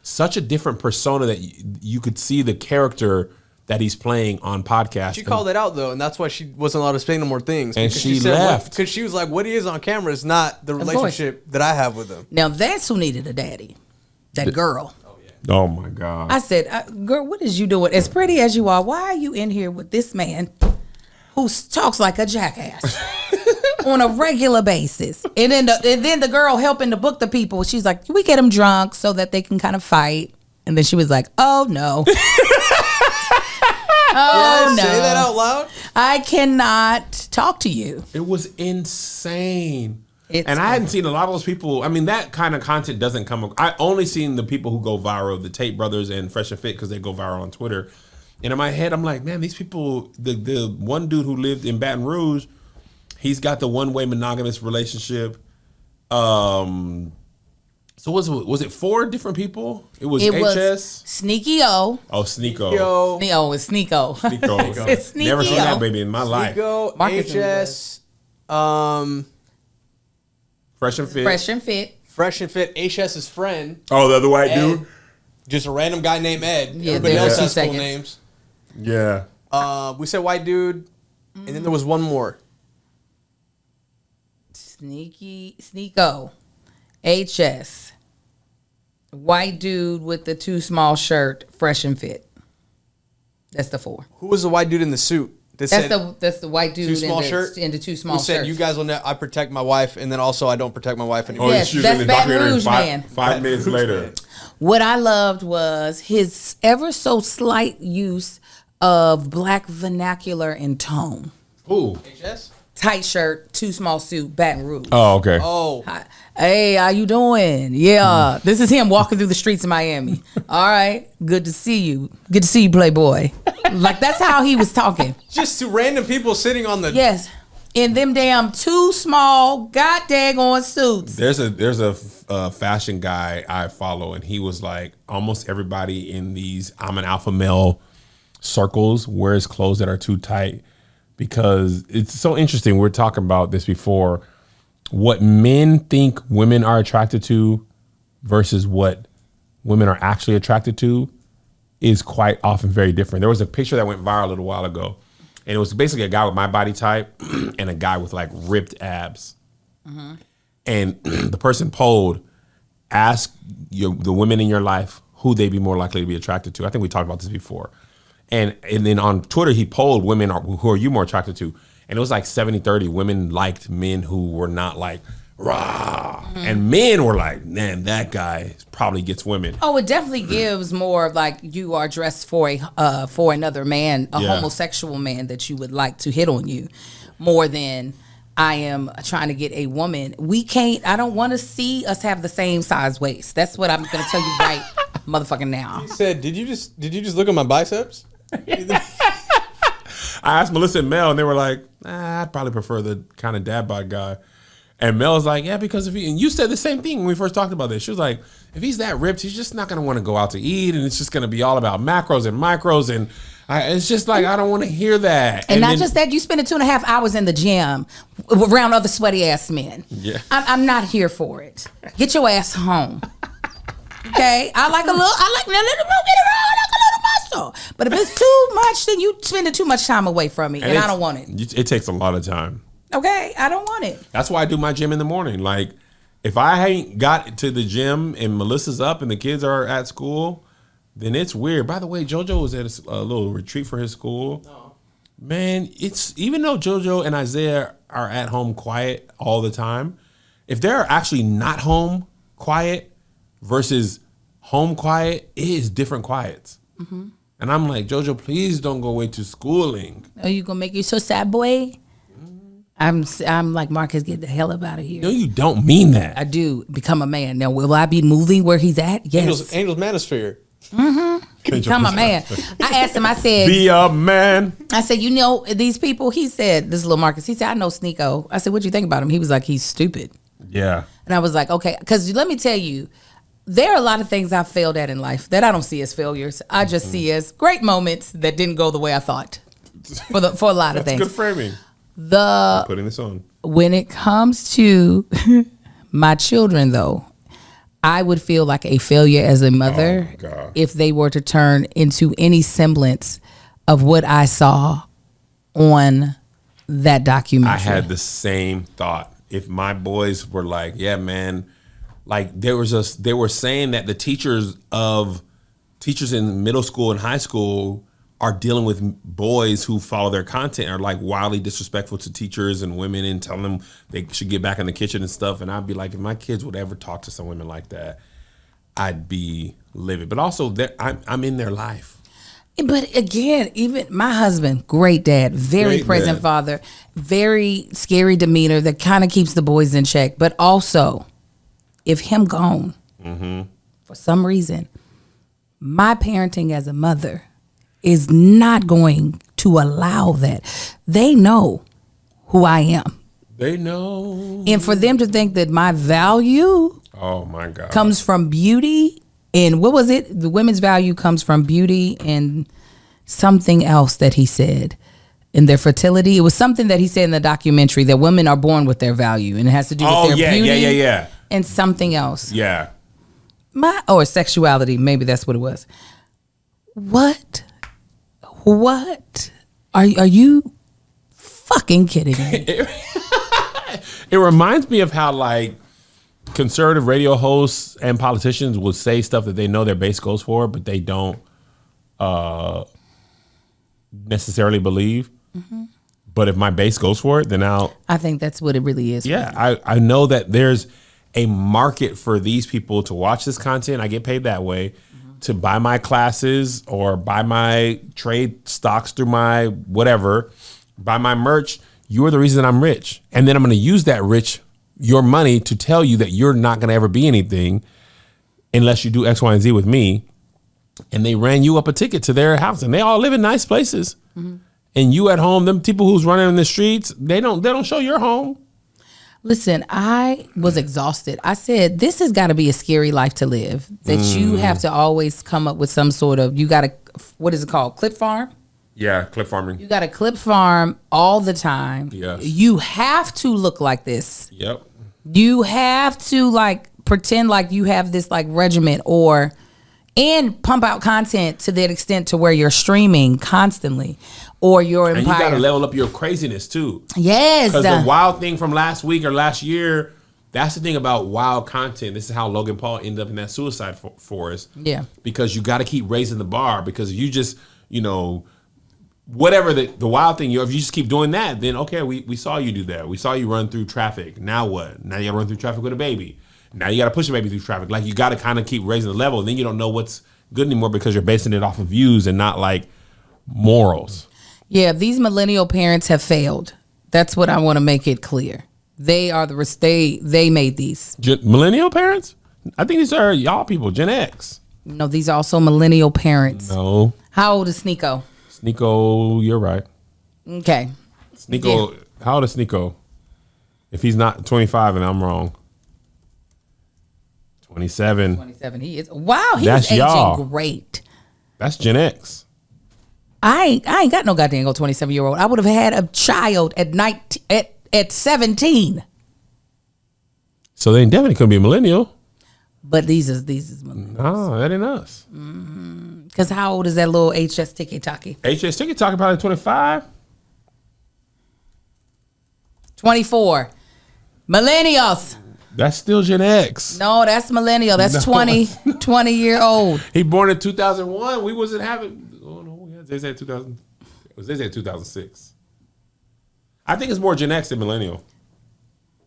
such a different persona that you could see the character that he's playing on podcast. She called it out though, and that's why she wasn't allowed to say no more things. And she left because she was like, "What he is on camera is not the relationship that I have with him." Now that's who needed a daddy. That girl. Oh my God! I said, "Girl, what is you doing? As pretty as you are, why are you in here with this man who talks like a jackass on a regular basis?" And then the girl helping to book the people, she's like, "We get them drunk so that they can kind of fight." And then she was like, "Oh no." Oh, no. Say that out loud? I cannot talk to you. It was insane. I hadn't seen a lot of those people. I mean, that kind of content doesn't come. I only seen the people who go viral, the Tate brothers and Fresh and Fit, because they go viral on Twitter. And in my head, I'm like, man, these people, the one dude who lived in Baton Rouge, he's got the one-way monogamous relationship. So was it 4 different people? It was Sneaky O. Oh, Sneeko. No, it's Sneeko. Sneeko. It's Sneaky Never seen that baby in my life. Sneeko, HS, Fresh and Fit. Fresh and Fit, HS's friend. Oh, the other white Ed. dude? Just a random guy named Ed. Yeah, everybody else has cool names. Yeah. We said white dude, and then there was one more. Sneeko. HS. White dude with the too small shirt, Fresh and Fit. That's the 4. Who was the white dude in the suit? That's the white dude in the too small shirt. Who said, you guys will I protect my wife, and then also I don't protect my wife anymore. Yes, that's Baton Rouge man. 5 minutes later. What I loved was his ever so slight use of black vernacular and tone. Who? HS? tight shirt, too small suit, Baton Rouge. Oh, okay. Oh, Hi. Hey, how you doing? Yeah, this is him walking through the streets of Miami. All right, good to see you. Good to see you, Playboy. Like, that's how he was talking. just to random people sitting on the. Yes, in them damn too small, god daggone suits. There's a fashion guy I follow, and he was like, almost everybody in these I'm an alpha male circles wears clothes that are too tight, because it's so interesting. We were talking about this before. What men think women are attracted to versus what women are actually attracted to is quite often very different. There was a picture that went viral a little while ago, and it was basically a guy with my body type and a guy with like ripped abs. Mm-hmm. And the person polled, ask the women in your life who they'd be more likely to be attracted to. I think we talked about this before. And then on Twitter, he polled women, who are you more attracted to? And it was like 70-30. Women liked men who were not like, rah. Mm-hmm. And men were like, man, that guy probably gets women. Oh, it definitely gives more of like you are dressed for another man, a homosexual man that you would like to hit on you, more than I am trying to get a woman. I don't want to see us have the same size waist. That's what I'm going to tell you right motherfucking now. He said, did you just look at my biceps? I asked Melissa and Mel, and they were like, I'd probably prefer the kind of dad bod guy. And Mel was like, yeah, because and you said the same thing when we first talked about this. She was like, if he's that ripped, he's just not going to want to go out to eat, and it's just going to be all about macros and micros, and it's just like, I don't want to hear that. And not just that, you spend 2.5 hours in the gym around other sweaty ass men. Yeah. I'm not here for it. Get your ass home. Okay, I like a little muscle. But if it's too much, then you spending too much time away from me, and I don't want it. It takes a lot of time. Okay, I don't want it. That's why I do my gym in the morning. Like, if I ain't got to the gym and Melissa's up and the kids are at school, then it's weird. By the way, JoJo was at a little retreat for his school. Oh. Man, it's even though JoJo and Isaiah are at home quiet all the time, if they're actually not home quiet versus home quiet, it is different quiets. Mm-hmm. And I'm like, JoJo, please don't go away to schooling. Are you gonna make you so sad, boy? I'm like, Marcus, get the hell up out of here. No, you don't mean that. I do. Become a man. Now, will I be moving where he's at? Yes. Angel's Manosphere. Mm-hmm. Become a man. I asked him, I said, be a man. I said, you know, these people, he said, this little Marcus, he said, I know Sneeko. I said, what'd you think about him? He was like, he's stupid. Yeah. And I was like, okay, because let me tell you, there are a lot of things I've failed at in life that I don't see as failures. I just see as great moments that didn't go the way I thought for a lot of things. Good framing. I'm putting this on. When it comes to my children, though, I would feel like a failure as a mother if they were to turn into any semblance of what I saw on that documentary. I had the same thought. If my boys were like, yeah, man, like they were saying that the teachers in middle school and high school are dealing with boys who follow their content, are like wildly disrespectful to teachers and women and telling them they should get back in the kitchen and stuff. And I'd be like, if my kids would ever talk to some women like that, I'd be livid. But also, I'm in their life. But again, even my husband, great dad, very present father, very scary demeanor that kind of keeps the boys in check. But also, if him gone, for some reason, my parenting as a mother is not going to allow that. They know who I am. They know. And for them to think that my value oh my God comes from beauty, and what was it? The women's value comes from beauty and something else that he said in their fertility. It was something that he said in the documentary that women are born with their value, and it has to do with their beauty and something else. Yeah. Or sexuality, maybe that's what it was. What are you fucking kidding me? It reminds me of how like conservative radio hosts and politicians will say stuff that they know their base goes for, but they don't necessarily believe. Mm-hmm. But if my base goes for it, then I think that's what it really is. Yeah, I know that there's a market for these people to watch this content. I get paid that way. To buy my classes or buy my trade stocks through my whatever, buy my merch. you're the reason I'm rich. And then I'm going to use your money to tell you that you're not going to ever be anything unless you do X, Y, and Z with me. And they ran you up a ticket to their house, and they all live in nice places. Mm-hmm. And you at home, them people who's running in the streets, they don't show your home. Listen, I was exhausted. I said, this has got to be a scary life to live. That you have to always come up with some sort of, you got to, what is it called? Clip farm? Yeah, clip farming. You got to clip farm all the time. Yes. You have to look like this. Yep. You have to like pretend like you have this like regiment and pump out content to that extent to where you're streaming constantly or your empire. And you got to level up your craziness too. Yes. Because the wild thing from last week or last year, that's the thing about wild content. This is how Logan Paul ended up in that suicide forest. Yeah. Because you got to keep raising the bar, because if you just, whatever the wild thing, if you just keep doing that, then okay, we saw you do that. We saw you run through traffic. Now what? Now you got to run through traffic with a baby. Now you got to push a baby through traffic. Like, you got to kind of keep raising the level. And then you don't know what's good anymore because you're basing it off of views and not like morals. Yeah, these millennial parents have failed. That's what I want to make it clear. They are they made these. Millennial parents? I think these are y'all people, Gen X. No, these are also millennial parents. No. How old is Sneeko? Sneeko, you're right. Okay. Sneeko, how old is Sneeko? If he's not 25 and I'm wrong. 27. 27. He is. Wow, he's That's aging y'all. great. That's Gen X. I ain't got no goddamn 27-year-old. I would have had a child at 17. So they definitely couldn't be a millennial. But these is millennials. No, that ain't us. Because how old is that little HS Tiki Taki? HS Tiki Taki probably 25. 24. Millennials. That's still Gen X. No, that's millennial. That's No. 20-year-old. He born in 2001. We wasn't having. Oh no, they said 2000. They said 2006. I think it's more Gen X than millennial.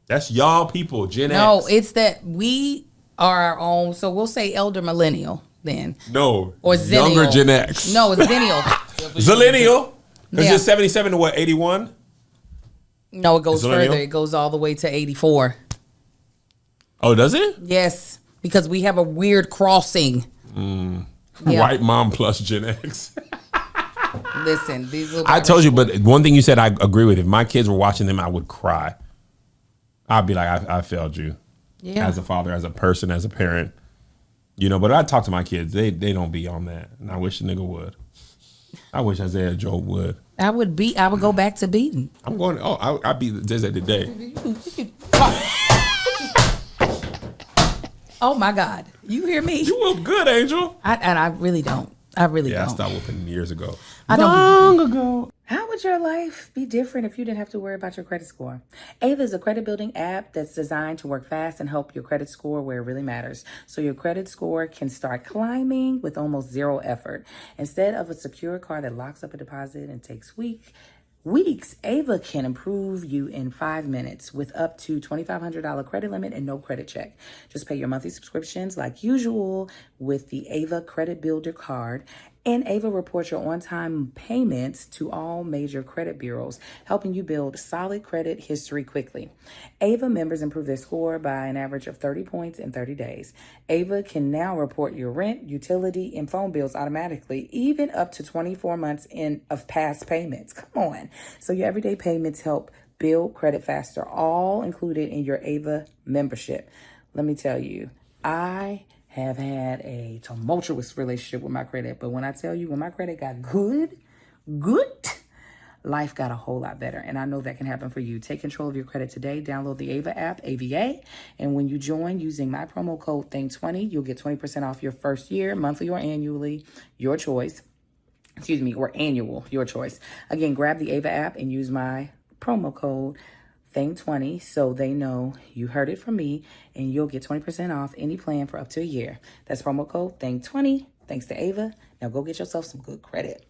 That's y'all people, Gen X. No, it's that we are our own. So we'll say elder millennial then. No, or Zennial. Younger Gen X. No, it's Zennial. Zillennial. Because Yeah. you're 77 to what? 81. No, it goes Zillennial? further. It goes all the way to 84. Oh, does it? Yes, because we have a weird crossing. Yeah. White mom plus Gen X. Listen, these little. I told you, but one thing you said I agree with. If my kids were watching them, I would cry. I'd be like, I failed you. Yeah. As a father, as a person, as a parent. But I talk to my kids. They don't be on that. And I wish a nigga would. I wish Isaiah Joe would. I would go back to beating. I'm going, I beat Zay today. Oh my God. You hear me? You look good, Angel. I really don't. I really Yeah, don't. I stopped whooping years ago. Long ago. How would your life be different if you didn't have to worry about your credit score? Ava is a credit building app that's designed to work fast and help your credit score where it really matters. So your credit score can start climbing with almost zero effort. Instead of a secure card that locks up a deposit and takes weeks, Ava can improve you in 5 minutes with up to $2,500 credit limit and no credit check. Just pay your monthly subscriptions like usual with the Ava Credit Builder card, and Ava reports your on-time payments to all major credit bureaus, helping you build solid credit history quickly. Ava members improve their score by an average of 30 points in 30 days. Ava can now report your rent, utility, and phone bills automatically, even up to 24 months of past payments. Come on. So your everyday payments help build credit faster, all included in your Ava membership. Let me tell you, I have had a tumultuous relationship with my credit, but when I tell you, when my credit got good, life got a whole lot better. And I know that can happen for you. Take control of your credit today. Download the Ava app, AVA. And when you join using my promo code THING20, you'll get 20% off your first year, monthly or annually, your choice. Or annual, your choice. Again, grab the Ava app and use my promo code THING20 so they know you heard it from me, and you'll get 20% off any plan for up to a year. That's promo code THING20. Thanks to Ava. Now go get yourself some good credit.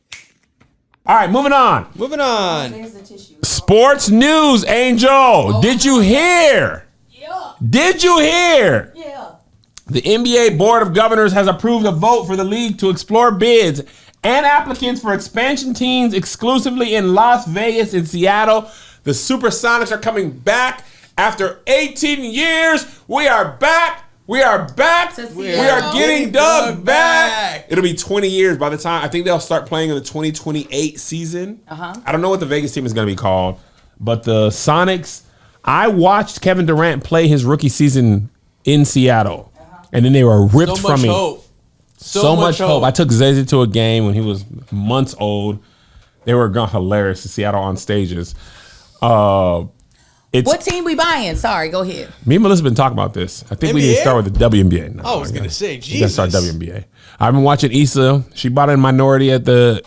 All right, moving on. There's the tissue. Sports news, Angel. Did you hear? Yeah. Did you hear? Yeah. The NBA Board of Governors has approved a vote for the league to explore bids and applicants for expansion teams exclusively in Las Vegas and Seattle. The Supersonics are coming back after 18 years. We are back. We are back. We are getting Doug back. It'll be 20 years by the time. I think they'll start playing in the 2028 season. I don't know what the Vegas team is going to be called, but the Sonics. I watched Kevin Durant play his rookie season in Seattle, and then they were ripped from me. Hope. So much hope. I took Zeze to a game when he was months old. They were hilarious to Seattle on stages. What team we buying? Sorry, go ahead. Me and Melissa been talking about this. I think we need to start with the WNBA. No, I was going to say, Jesus. Let's start WNBA. I've been watching Issa. She bought a minority at the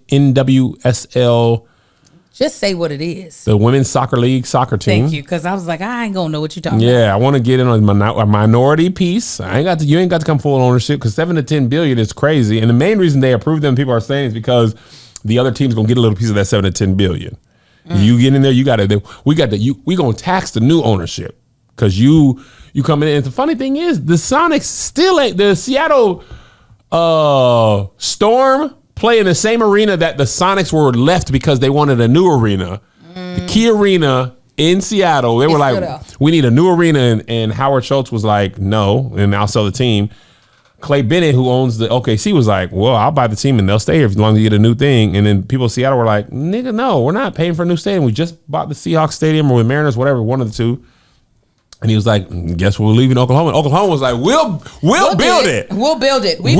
NWSL. Just say what it is. The Women's Soccer League soccer team. Thank you, because I was like, I ain't going to know what you're talking about. Yeah, I want to get in on a minority piece. You ain't got to come full ownership because 7 to 10 billion is crazy. And the main reason they approved them, people are saying, is because the other team's going to get a little piece of that 7 to 10 billion. You get in there, we gonna tax the new ownership because you coming in. And the funny thing is, the Sonics still ain't the Seattle Storm play in the same arena that the Sonics were left because they wanted a new arena, the Key Arena in Seattle. They were like, we need a new arena, and Howard Schultz was like, no, and I'll sell the team. Clay Bennett, who owns the OKC, was like, well, I'll buy the team and they'll stay here as long as you get a new thing. And then people in Seattle were like, nigga, no, we're not paying for a new stadium. We just bought the Seahawks stadium or the Mariners, whatever, one of the two. And he was like, guess we're leaving Oklahoma. And Oklahoma was like, we'll build it. We'll build it. We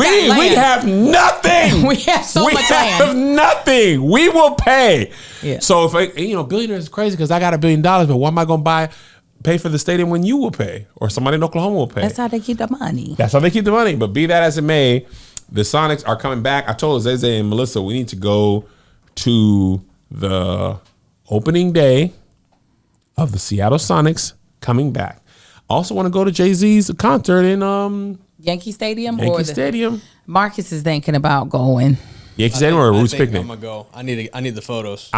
have nothing. We have so much land. We have nothing. We will pay. Yeah. So if billionaires is crazy because I got $1 billion, but why am I going to pay for the stadium when you will pay or somebody in Oklahoma will pay? That's how they keep the money. That's how they keep the money. But be that as it may, the Sonics are coming back. I told Zeze and Melissa we need to go to the opening day of the Seattle Sonics coming back. I also want to go to Jay-Z's concert in Yankee Stadium. Stadium. Marcus is thinking about going. Yankee Stadium or Roots Picnic? I'm gonna go. I need the photos.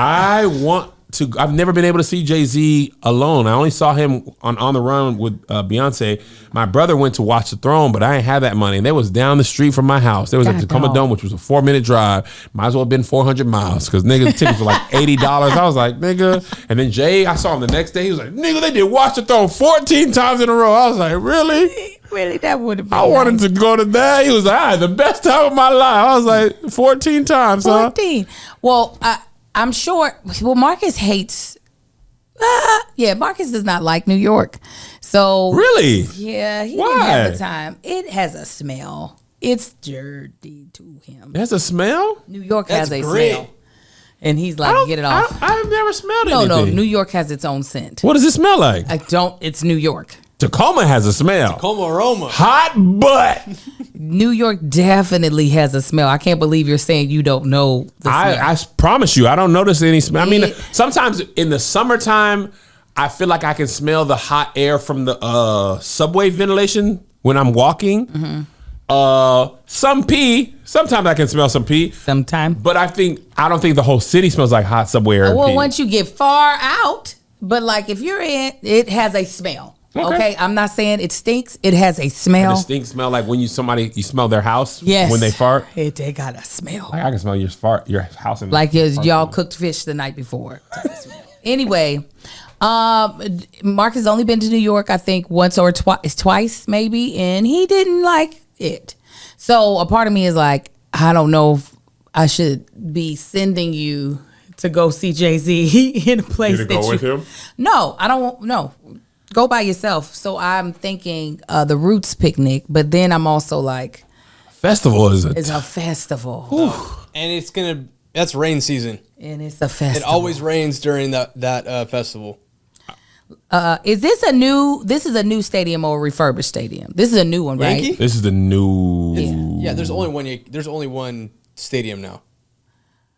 I've never been able to see Jay-Z alone. I only saw him on the run with Beyonce. My brother went to watch the Throne, but I ain't had that money. And they was down the street from my house. There was a Tacoma Dome, which was a 4-minute drive. Might as well have been 400 miles because nigga, the tickets were like $80. I was like, nigga. And then Jay, I saw him the next day. He was like, nigga, they did Watch the Throne 14 times in a row. I was like, really? Really, that would have been. I wanted to go to that. He was like, I had the best time of my life. I was like, 14 times, 14. Huh? Well, I'm sure. Well, Marcus hates. Marcus does not like New York. So really, yeah, he didn't have the time. It has a smell. It's dirty to him. It has a smell. New York has a smell, and he's like, get it off. I've never smelled anything. No, New York has its own scent. What does it smell like? It's New York. Tacoma has a smell. Tacoma aroma. Hot butt. New York definitely has a smell. I can't believe you're saying you don't know the smell. I promise you, I don't notice any smell. I mean, sometimes in the summertime, I feel like I can smell the hot air from the subway ventilation when I'm walking. Mm-hmm. Some pee. Sometimes I can smell some pee. Sometimes. But I don't think the whole city smells like hot subway air. Well, pee. once you get far out, but like if you're in, it has a smell. Okay, I'm not saying it stinks. It has a smell. A distinct smell, like when you smell their house. Yes, when they fart. They got a smell. Like I can smell your house. Like y'all cooked fish the night before. Anyway, Mark has only been to New York, I think, once or twice maybe, and he didn't like it. So a part of me is like, I don't know if I should be sending you to go see Jay-Z in a place that go with him. No, I don't. No. Go by yourself. So I'm thinking the Roots Picnic, but then I'm also like, festival is a festival, and that's rain season, and it's a festival. It always rains during that festival. Is this a new? This is a new stadium or a refurbished stadium? This is a new one, right? Yankee? This is the new. Yeah, there's only one. There's only one stadium now.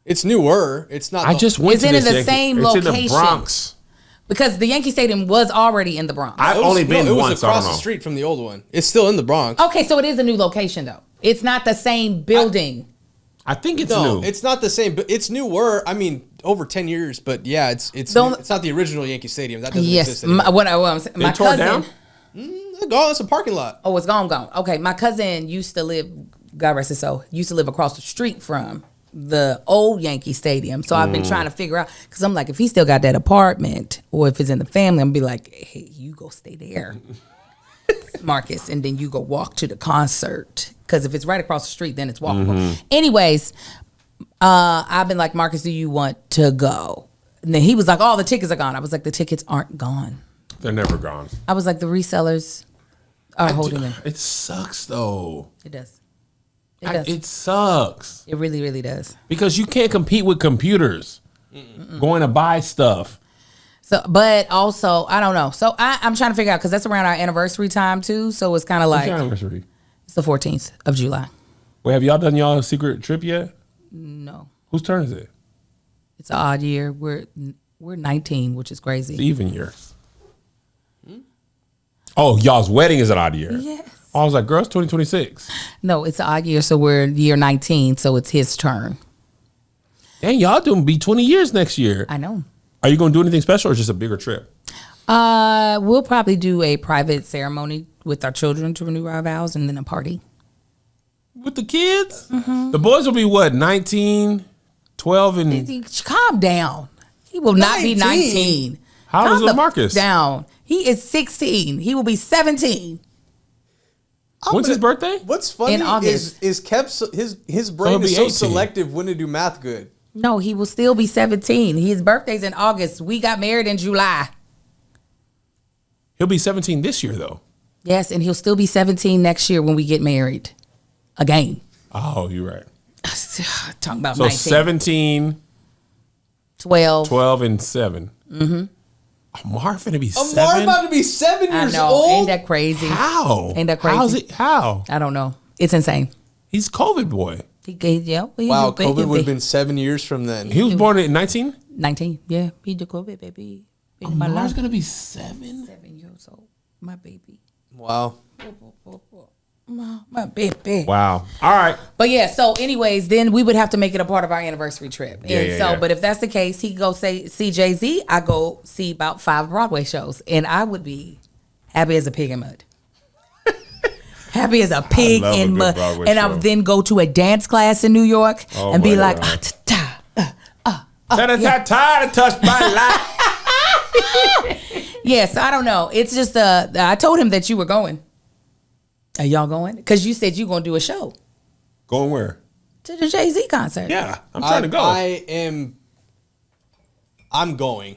It's newer. It's not. I just went is to it this in the Yankee. same it's location? In the Bronx. Because the Yankee Stadium was already in the Bronx. I've only been it was once. across the street from the old one. It's still in the Bronx. Okay, so it is a new location though. It's not the same building. I think it's new. It's not the same, but it's newer. I mean, over 10 years, but yeah, it's not the original Yankee Stadium. That doesn't exist anymore. My tore cousin. It's a parking lot. Oh, it's gone. Okay, my cousin used to live. God rest his soul. Used to live across the street from the old Yankee Stadium. So I've been trying to figure out, because I'm like, if he still got that apartment or if it's in the family, I'm gonna be like, hey, you go stay there, Marcus, and then you go walk to the concert. Because if it's right across the street, then it's walkable. Anyways, I've been like, Marcus, do you want to go? And then he was like, oh, the tickets are gone. I was like, the tickets aren't gone. They're never gone. I was like, the resellers are holding them. It sucks though. It does. It does. It sucks. It really, really does. Because you can't compete with computers going to buy stuff. So, but also, I don't know. So I'm trying to figure out, because that's around our anniversary time too. So it's kind of like, What's your anniversary? it's the 14th of July. Wait, have y'all done y'all secret trip yet? No, Whose turn is it? it's an odd year. We're 19, which is crazy. It's even year. Oh, y'all's wedding is an odd year. Yes. I was like, girls, 2026. No, it's an odd year. So we're year 19. So it's his turn. Dang, y'all doing be 20 years next year. I know. Are you going to do anything special or just a bigger trip? We'll probably do a private ceremony with our children to renew our vows, and then a party. With the kids? The boys will be what, 19, 12, and... Calm down. He will not be 19. How old is Calm the Marcus? down. He is 16. He will be 17. When's his birthday? What's funny In August. is Kev's his brain he'll is be so 18. selective when to do math good. No, he will still be 17. His birthday's in August. We got married in July. He'll be 17 this year, though. Yes, and he'll still be 17 next year when we get married. Again. Oh, you're right. Talking about So 19. 17, 12. 12, and 7. Mm-hmm. Amar finna be 7? Amar about to be 7 I years know. old. Ain't that crazy? How? Ain't that crazy? How's it? How? I don't know. It's insane. He's COVID boy. Wow, COVID would have been 7 years from then. He was born in 19? 19. Yeah, he the COVID baby. Baby, my Amar's life. going to be 7? 7 years old. My baby. Wow. My baby. Wow. All right. But yeah, so anyways, then we would have to make it a part of our anniversary trip. Yeah, And yeah, so, yeah. but if that's the case, he go see Jay-Z, I go see about 5 Broadway shows. And I would be happy as a pig in mud. Happy as a pig love a in good mud. Broadway And I show. would then go to a dance class in New York Oh and be my like, God. yeah. Tired to touch my life. Yes, I don't know. It's just I told him that you were going. Are y'all going? Because you said you going to do a show Going where? to the Jay-Z concert. Yeah, I'm trying to go. I'm going.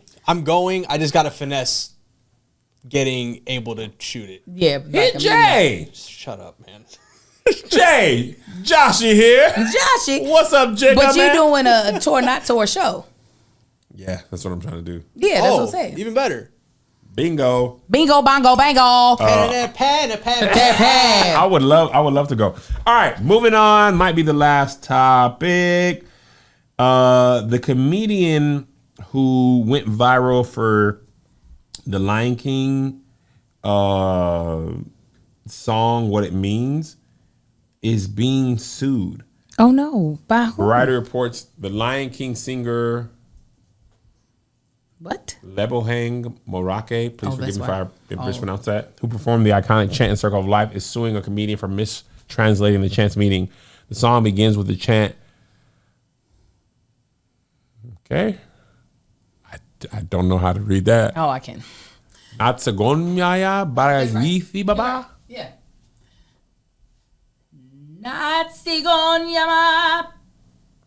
I just got to finesse getting able to shoot it. Yeah. Hit Jay. Shut up, man. Jay. Joshy here. Joshy. What's up, Jay? But you doing a tour, not tour show. Yeah, that's what I'm trying to do. Yeah, that's what I'm saying. Even better. Bingo. Bingo, bongo, bango. I would love to go. All right, moving on. Might be the last topic. The comedian who went viral for the Lion King song, What It Means, is being sued. Oh no, by who? Variety reports the Lion King singer What? Lebohang Morake, please Oh, forgive that's me if I right. mispronounced that, who performed the iconic chant in Circle of Life, is suing a comedian for mistranslating the chant's meaning. The song begins with the chant. Okay. I don't know how to read that. Oh, I can. Natsagonyaya Baragithi Baba. Yeah. Natsigonyama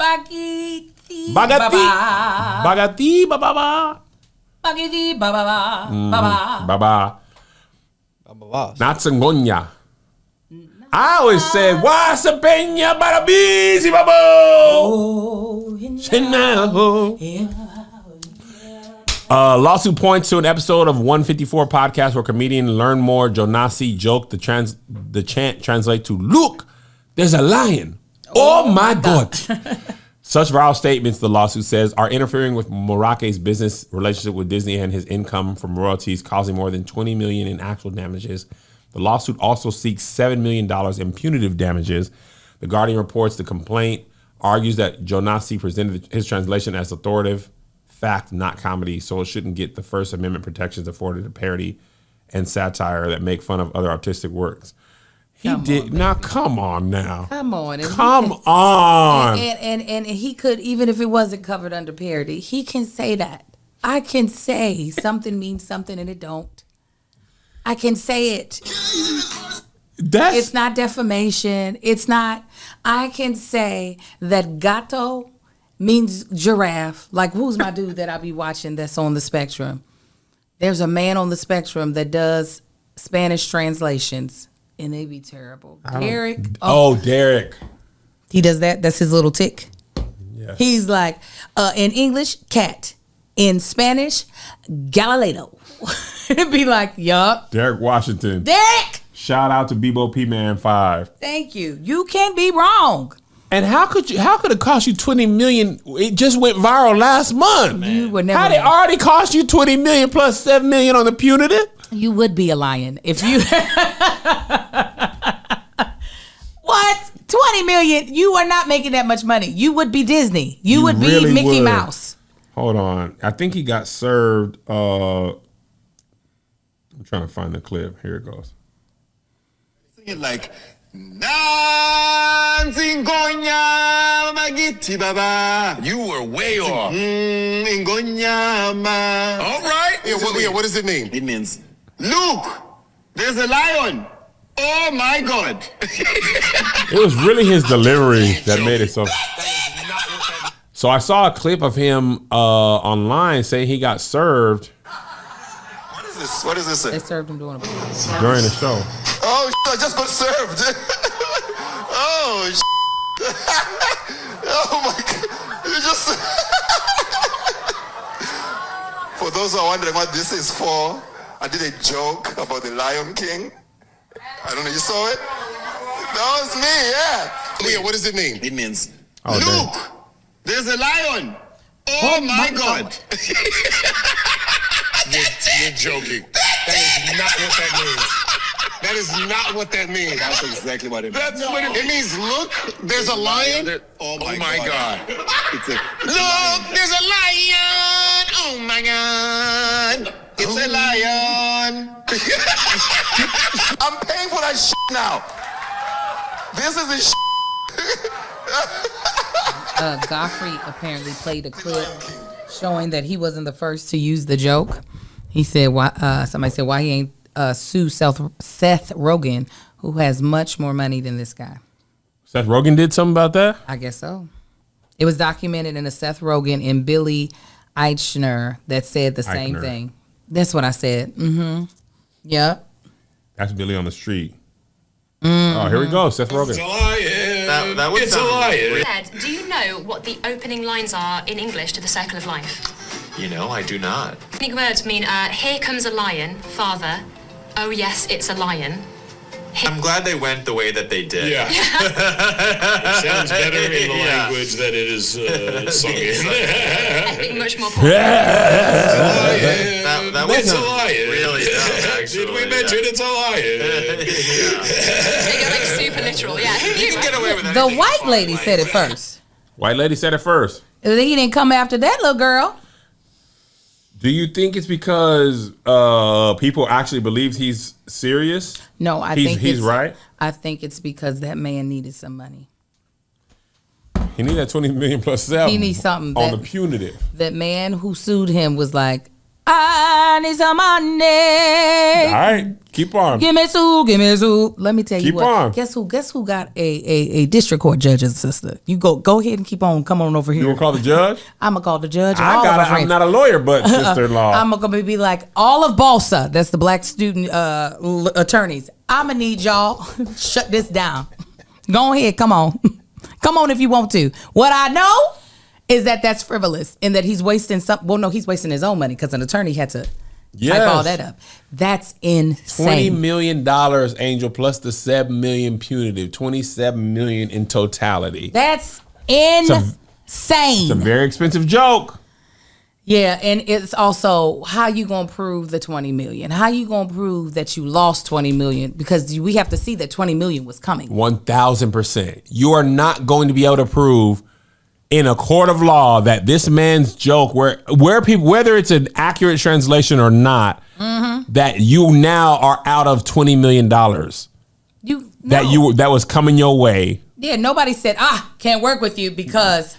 Bagiti Bagati. Baba. Bagati Baba. Bagiti Baba. Baba. Baba. Baba. Natsangonya. I always said, Wasa Penya Barabizi Babo. Oh, Lawsuit points to an episode of 154 podcast where comedian Learn More Jonasi joked the chant translate to look, there's a lion. Oh my God. Such viral statements, the lawsuit says, are interfering with Morake's business relationship with Disney and his income from royalties, causing more than $20 million in actual damages. The lawsuit also seeks $7 million in punitive damages. The Guardian reports the complaint argues that Jonasi presented his translation as authoritative fact, not comedy, so it shouldn't get the First Amendment protections afforded to parody and satire that make fun of other artistic works. He did. Now, come on now. Come on. Come on. And he could, even if it wasn't covered under parody, he can say that. I can say something means something and it don't. I can say it. It's not defamation. It's not. I can say that gato means giraffe. Like, who's my dude that I be watching that's on the spectrum? There's a man on the spectrum that does Spanish translations, and they be terrible. Derek. Derek. He does that. That's his little tick. Yeah. He's like, in English, cat. In Spanish, Galileo. It'd be like, yup. Derek Washington. Derek! Shout out to Bebo P Man 5. Thank you. You can't be wrong. And how could it cost you $20 million? It just went viral last month. Man. You would never. How did it already cost you $20 million plus $7 million on the punitive? You would be a lion if you. What? $20 million? You are not making that much money. You would be Disney. You would be really Mickey Mouse. Hold on. I think he got served. I'm trying to find the clip. Here it goes. Singing like Dancing Gonya Magiti Baba. You were way off. Ngonyama. All right. What does it mean? It means, look, there's a lion. Oh my God. It was really his delivery that made it so. So I saw a clip of him online saying he got served. What is this? What is this? They served him during the show. Oh, I just got served. Oh, oh my God. You just. For those who are wondering what this is for, I did a joke about the Lion King. I don't know, you saw it? That was me, yeah. What does it mean? It means, look, there's a lion. Oh my God. You're joking. That is not what that means. That is not what that means. That's exactly what it means. That's what it means. Look, there's a lion. Oh my God. Look, there's a lion. Oh my God. It's a lion. I'm paying for that shit now. This is the shit. Godfrey apparently played a clip showing that he wasn't the first to use the joke. He said, somebody said, why he ain't sue Seth Rogen, who has much more money than this guy. Seth Rogen did something about that? I guess so. It was documented in a Seth Rogen and Billy Eichner that said the same thing. That's what I said. Mm-hmm. Yep. That's Billy on the street. Mm-hmm. Oh, here we go. Seth Rogen. It's a lion. That it's a lion. Do you know what the opening lines are in English to The Circle of Life? You know, I do not. Opening words mean, here comes a lion, father. Oh yes, it's a lion. I'm glad they went the way that they did. Yeah. It sounds better in the language that it is sung in. I think much more popular. That it's a lion. Really dumb, actually. Did we mention it's a lion? They go like super literal. Yeah, who knew? You can get away with that. The white lady said it first. White lady said it first. He didn't come after that little girl. Do you think it's because people actually believe he's serious? No, I think he's right. I think it's because that man needed some money. He needed that $20 million plus 7. He needs something on the punitive. That man who sued him was like, I need some money. All right, keep on. Give me two. Let me tell you what. On. Guess who got a district court judge as a sister? You go ahead and keep on. Come on over here. You gonna call the judge? I'm gonna call the judge. I'm not a lawyer, but sister-in-law. I'm gonna be like all of BALSA. That's the black student attorneys. I'm gonna need y'all shut this down. Go ahead. Come on. Come on if you want to. What I know is that that's frivolous and that he's wasting he's wasting his own money because an attorney had to type all that up. That's insane. $20 million, Angel, plus the $7 million punitive. $27 million in totality. That's insane. It's a very expensive joke. Yeah, and it's also how you gonna prove the $20 million? How you gonna prove that you lost $20 million? Because we have to see that $20 million was coming. 1,000%. You are not going to be able to prove in a court of law that this man's joke, where people, whether it's an accurate translation or not, that you now are out of $20 million. that was coming your way. Yeah, nobody said, can't work with you because.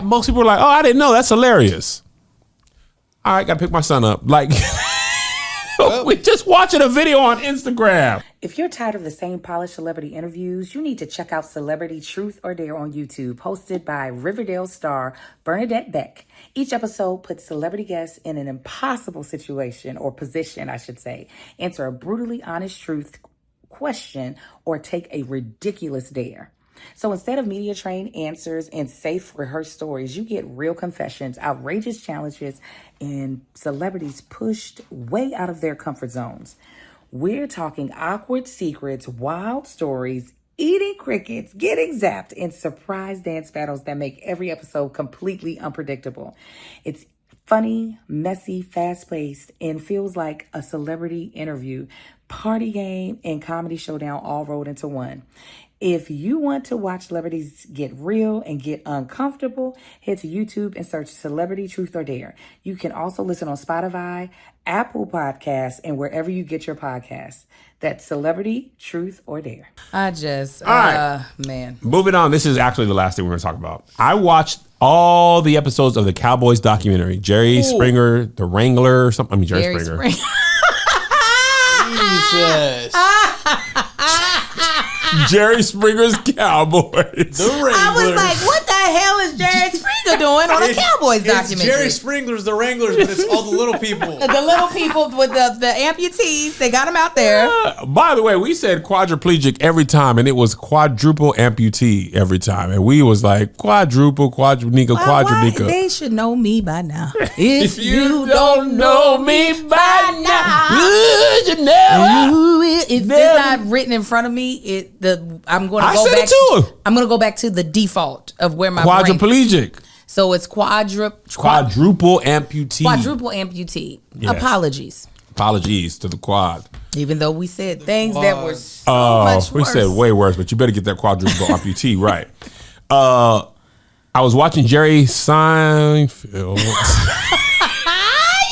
Most people were like, oh, I didn't know. That's hilarious. All right, got to pick my son up. Like, we're just watching a video on Instagram. If you're tired of the same polished celebrity interviews, you need to check out Celebrity Truth or Dare on YouTube, hosted by Riverdale star Bernadette Beck. Each episode puts celebrity guests in an impossible situation, or position, I should say. Answer a brutally honest truth question or take a ridiculous dare. So instead of media-trained answers and safe, rehearsed stories, you get real confessions, outrageous challenges, and celebrities pushed way out of their comfort zones. We're talking awkward secrets, wild stories, eating crickets, getting zapped, and surprise dance battles that make every episode completely unpredictable. It's funny, messy, fast-paced, and feels like a celebrity interview, party game, and comedy showdown all rolled into one. If you want to watch celebrities get real and get uncomfortable, head to YouTube and search Celebrity Truth or Dare. You can also listen on Spotify, Apple Podcasts, and wherever you get your podcasts. That's Celebrity Truth or Dare. All right. Man. Moving on. This is actually the last thing we're going to talk about. I watched all the episodes of the Cowboys documentary. Jerry Springer, the Wrangler, or something. I mean, Jerry Springer. Jesus. Jerry Springer's Cowboys. The Wrangler. I was like, what the hell is Jerry Springer doing on a Cowboys documentary? Jerry Springer's the Wranglers, but it's all the little people. The little people with the amputees, they got them out there. By the way, we said quadriplegic every time, and it was quadruple amputee every time. And we was like, quadrunica. They should know me by now. If you don't know me by now, you know. If it's not written in front of me, I'm going to go back to I'm going to go back to the default of where my quadriplegic. So it's quadruple amputee. Quadruple amputee. Yes. Apologies to the quad. Even though we said things that were so much worse. We said way worse, but you better get that quadruple amputee right. I was watching Jerry Seinfeld.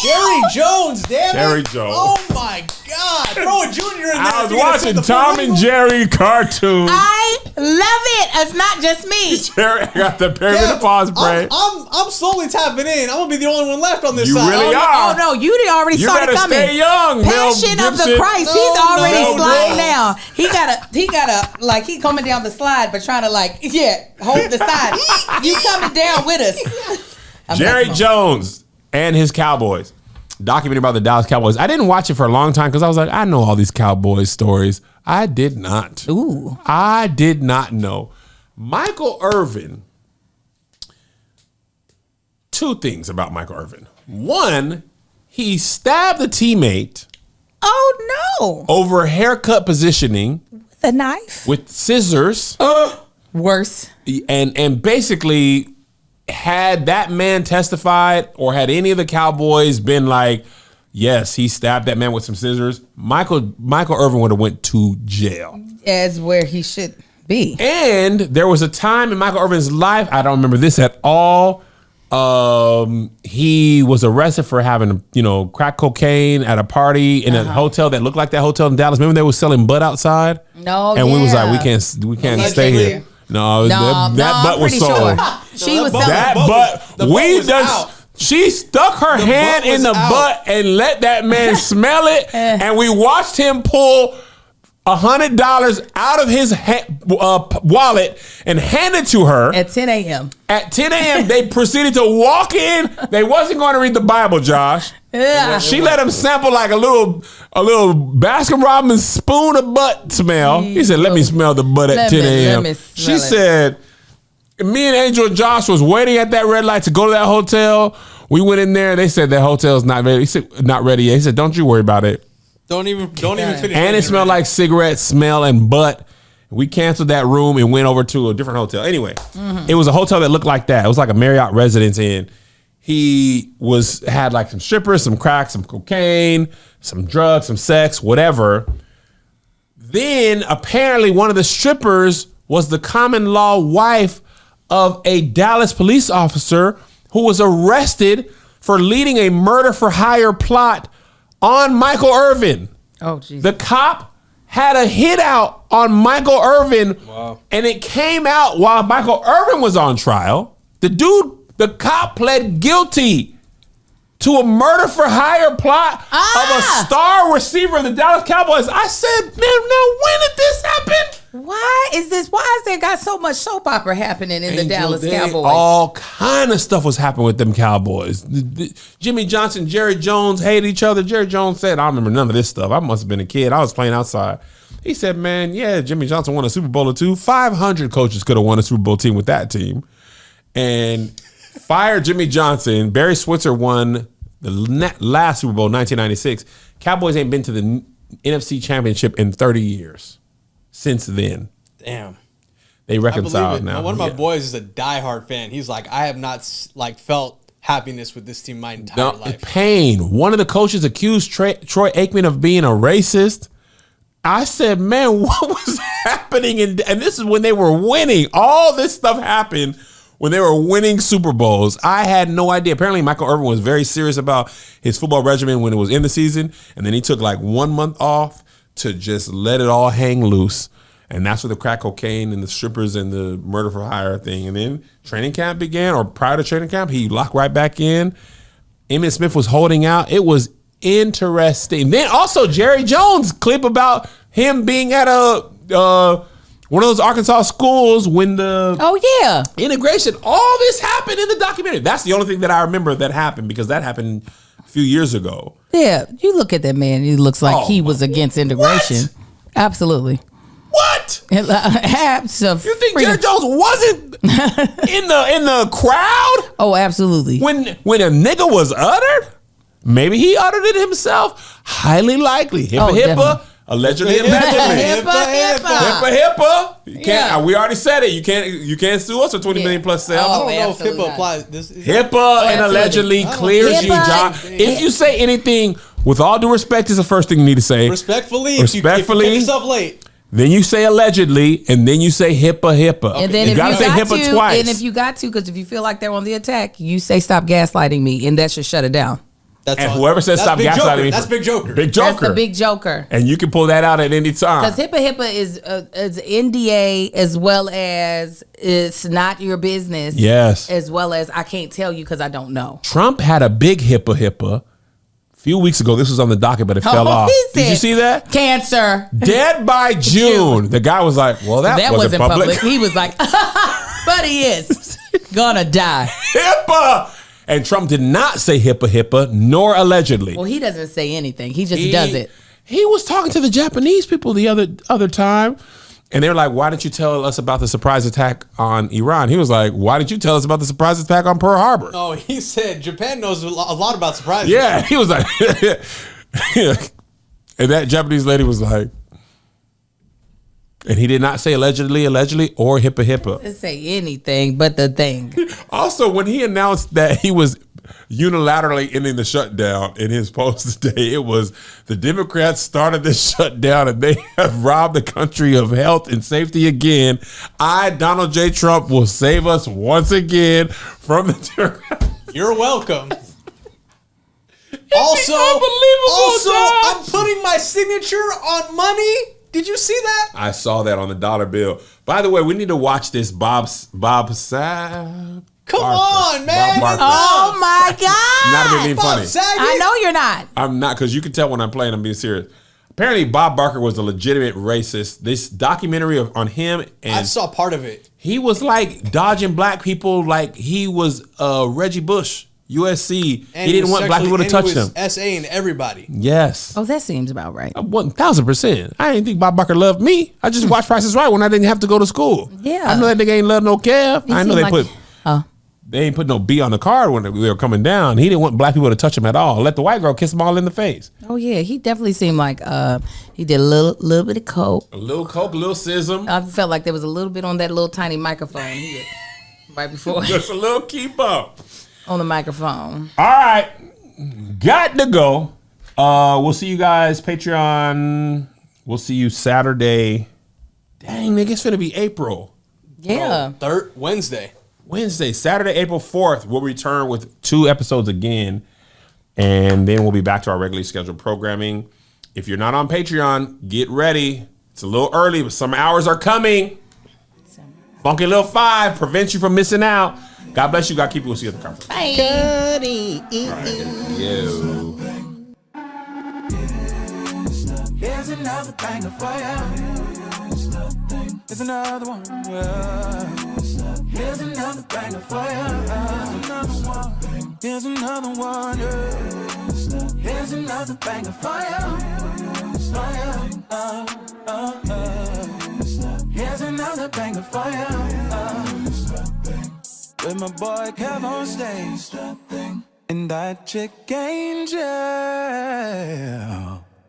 Jerry Jones, damn it. Jerry Jones. Oh my God. Throw a junior in there. I was watching Tom and Jerry cartoon. I love it. It's not just me. Jerry got the perimenopause spray. I'm slowly tapping in. I'm going to be the only one left on this you side. You really are. Oh, no. You already started coming. You better stay young, Passion of the Christ. He's already sliding down. He gotta, like, he coming down the slide, but trying to, like, hold the side. You coming down with us. Jerry Jones and his Cowboys. Documentary about the Dallas Cowboys. I didn't watch it for a long time because I was like, I know all these Cowboys stories. I did not. Ooh. I did not know. Michael Irvin. Two things about Michael Irvin. One, he stabbed a teammate. Oh, no. Over haircut positioning. With a knife? With scissors. Worse. And basically, had that man testified or had any of the Cowboys been like, yes, he stabbed that man with some scissors, Michael Irvin would have went to jail. As where he should be. And there was a time in Michael Irvin's life, I don't remember this at all, he was arrested for having, crack cocaine at a party in a hotel that looked like that hotel in Dallas. Remember they were selling butt outside? No, and we was like, we can't stay here. No, that butt was sold. Sure. She was selling that butt. She stuck her hand in the butt and let that man smell it, and we watched him pull $100 out of his wallet and hand it to her at 10 a.m. At 10 a.m., they proceeded to walk in. They wasn't going to read the Bible, Josh. Yeah. She let him sample like a little Baskin Robbins spoon of butt smell. He said, "Let me smell the butt at 10 a.m." She said, "Me and Angel and Josh was waiting at that red light to go to that hotel. We went in there. They said that hotel's not ready." He said, "Not ready yet." He said, "Don't you worry about it. Don't even finish." And it smelled like cigarette smell and butt. We canceled that room and went over to a different hotel. Anyway, It was a hotel that looked like that. It was like a Marriott Residence Inn. He had like some strippers, some crack, some cocaine, some drugs, some sex, whatever. Then apparently one of the strippers was the common law wife of a Dallas police officer who was arrested for leading a murder for hire plot on Michael Irvin. Oh, Jesus. The cop had a hit out on Michael Irvin, and it came out while Michael Irvin was on trial. The cop pled guilty to a murder for hire plot of a star receiver of the Dallas Cowboys. I said, man, now when did this happen? Why is there got so much soap opera happening in the Dallas Cowboys? All kind of stuff was happening with them Cowboys. Jimmy Johnson, Jerry Jones hated each other. Jerry Jones said, I don't remember none of this stuff. I must have been a kid. I was playing outside. He said, man, yeah, Jimmy Johnson won a Super Bowl or two. 500 coaches could have won a Super Bowl team with that team. And fired Jimmy Johnson. Barry Switzer won the last Super Bowl, 1996. Cowboys ain't been to the NFC Championship in 30 years. Since then. Damn. They reconciled now. One of my boys is a diehard fan. He's like, I have not felt happiness with this team my entire life. Pain. One of the coaches accused Troy Aikman of being a racist. I said, man, what was happening? And this is when they were winning. All this stuff happened when they were winning Super Bowls. I had no idea. Apparently, Michael Irvin was very serious about his football regimen when it was in the season. And then he took like 1 month off to just let it all hang loose. And that's where the crack cocaine and the strippers and the murder for hire thing. And then training camp began, or prior to training camp, he locked right back in. Emmitt Smith was holding out. It was interesting. Then also Jerry Jones clip about him being at one of those Arkansas schools when the integration, all this happened in the documentary. That's the only thing that I remember that happened, because that happened a few years ago. Yeah, you look at that man, he looks like he was against integration. What? Absolutely. What? You think Jerry Jones wasn't in the crowd? Oh, absolutely. When a nigga was uttered? Maybe he uttered it himself. Highly likely. Hippa. Allegedly. Hippa. You can't. We already said it. You can't sue us for 20 million plus sales. I don't know if HIPAA applies. HIPAA and allegedly clears you, John. If you say anything, with all due respect, is the first thing you need to say. Respectfully. If you catch yourself late. Then you say allegedly, and then you say HIPAA. And then you gotta say HIPAA twice. And if you got to, because if you feel like they're on the attack, you say stop gaslighting me, and that should shut it down. Whoever says stop gaslighting me, that's Big Joker. Big Joker. That's the Big Joker. And you can pull that out at any time. Because HIPAA is NDA, as well as it's not your business. Yes. As well as I can't tell you because I don't know. Trump had a big HIPAA. A few weeks ago, this was on the docket, but it fell off. Did you see that? Cancer. Dead by June. The guy was like, well, that wasn't public. He was like, but he is gonna die. HIPAA. And Trump did not say HIPAA, nor allegedly. Well, he doesn't say anything. He just does it. He was talking to the Japanese people the other time, and they were like, why didn't you tell us about the surprise attack on Iran? He was like, why didn't you tell us about the surprise attack on Pearl Harbor? No, he said Japan knows a lot about surprises. Yeah, he was like, and that Japanese lady was like, and he did not say allegedly, or HIPAA. Didn't say anything but the thing. Also, when he announced that he was unilaterally ending the shutdown in his post today, it was the Democrats started this shutdown and they have robbed the country of health and safety again. Donald J. Trump, will save us once again from the You're welcome. Also, I'm putting my signature on money. Did you see that? I saw that on the dollar bill. By the way, we need to watch this Bob Sapp. Come on, man. Oh my God. Not even being funny. I know you're not. I'm not, because you can tell when I'm playing, I'm being serious. Apparently, Bob Barker was a legitimate racist. This documentary on him, and I saw part of it. He was like dodging black people like he was Reggie Bush. USC. And he didn't want black people to touch him. SA-ing everybody. Yes. Oh, that seems about right. 1000%. I didn't think Bob Barker loved me. I just watched Price is Right when I didn't have to go to school. Yeah. I know that nigga ain't love no Kev. I know they they ain't put no B on the card when we were coming down. He didn't want black people to touch him at all. Let the white girl kiss him all in the face. Oh yeah, he definitely seemed like he did a little bit of coke. A little coke, a little sism. I felt like there was a little bit on that little tiny microphone right before. Just a little keep up. On the microphone. All right. Got to go. We'll see you guys, Patreon. We'll see you Saturday. Dang, nigga, it's finna be April. Yeah. Wednesday. Saturday, April 4th, we'll return with 2 episodes again. And then we'll be back to our regularly scheduled programming. If you're not on Patreon, get ready. It's a little early, but some hours are coming. Funky Little 5 prevents you from missing out. God bless you. God keep you. We'll see you at the conference. Bye. Yo. Here's another banger for you. Here's another one. Here's another banger for you. Here's another one. Here's another banger for you. Here's another banger for you. With my boy Kev on stage. And that chick Angel.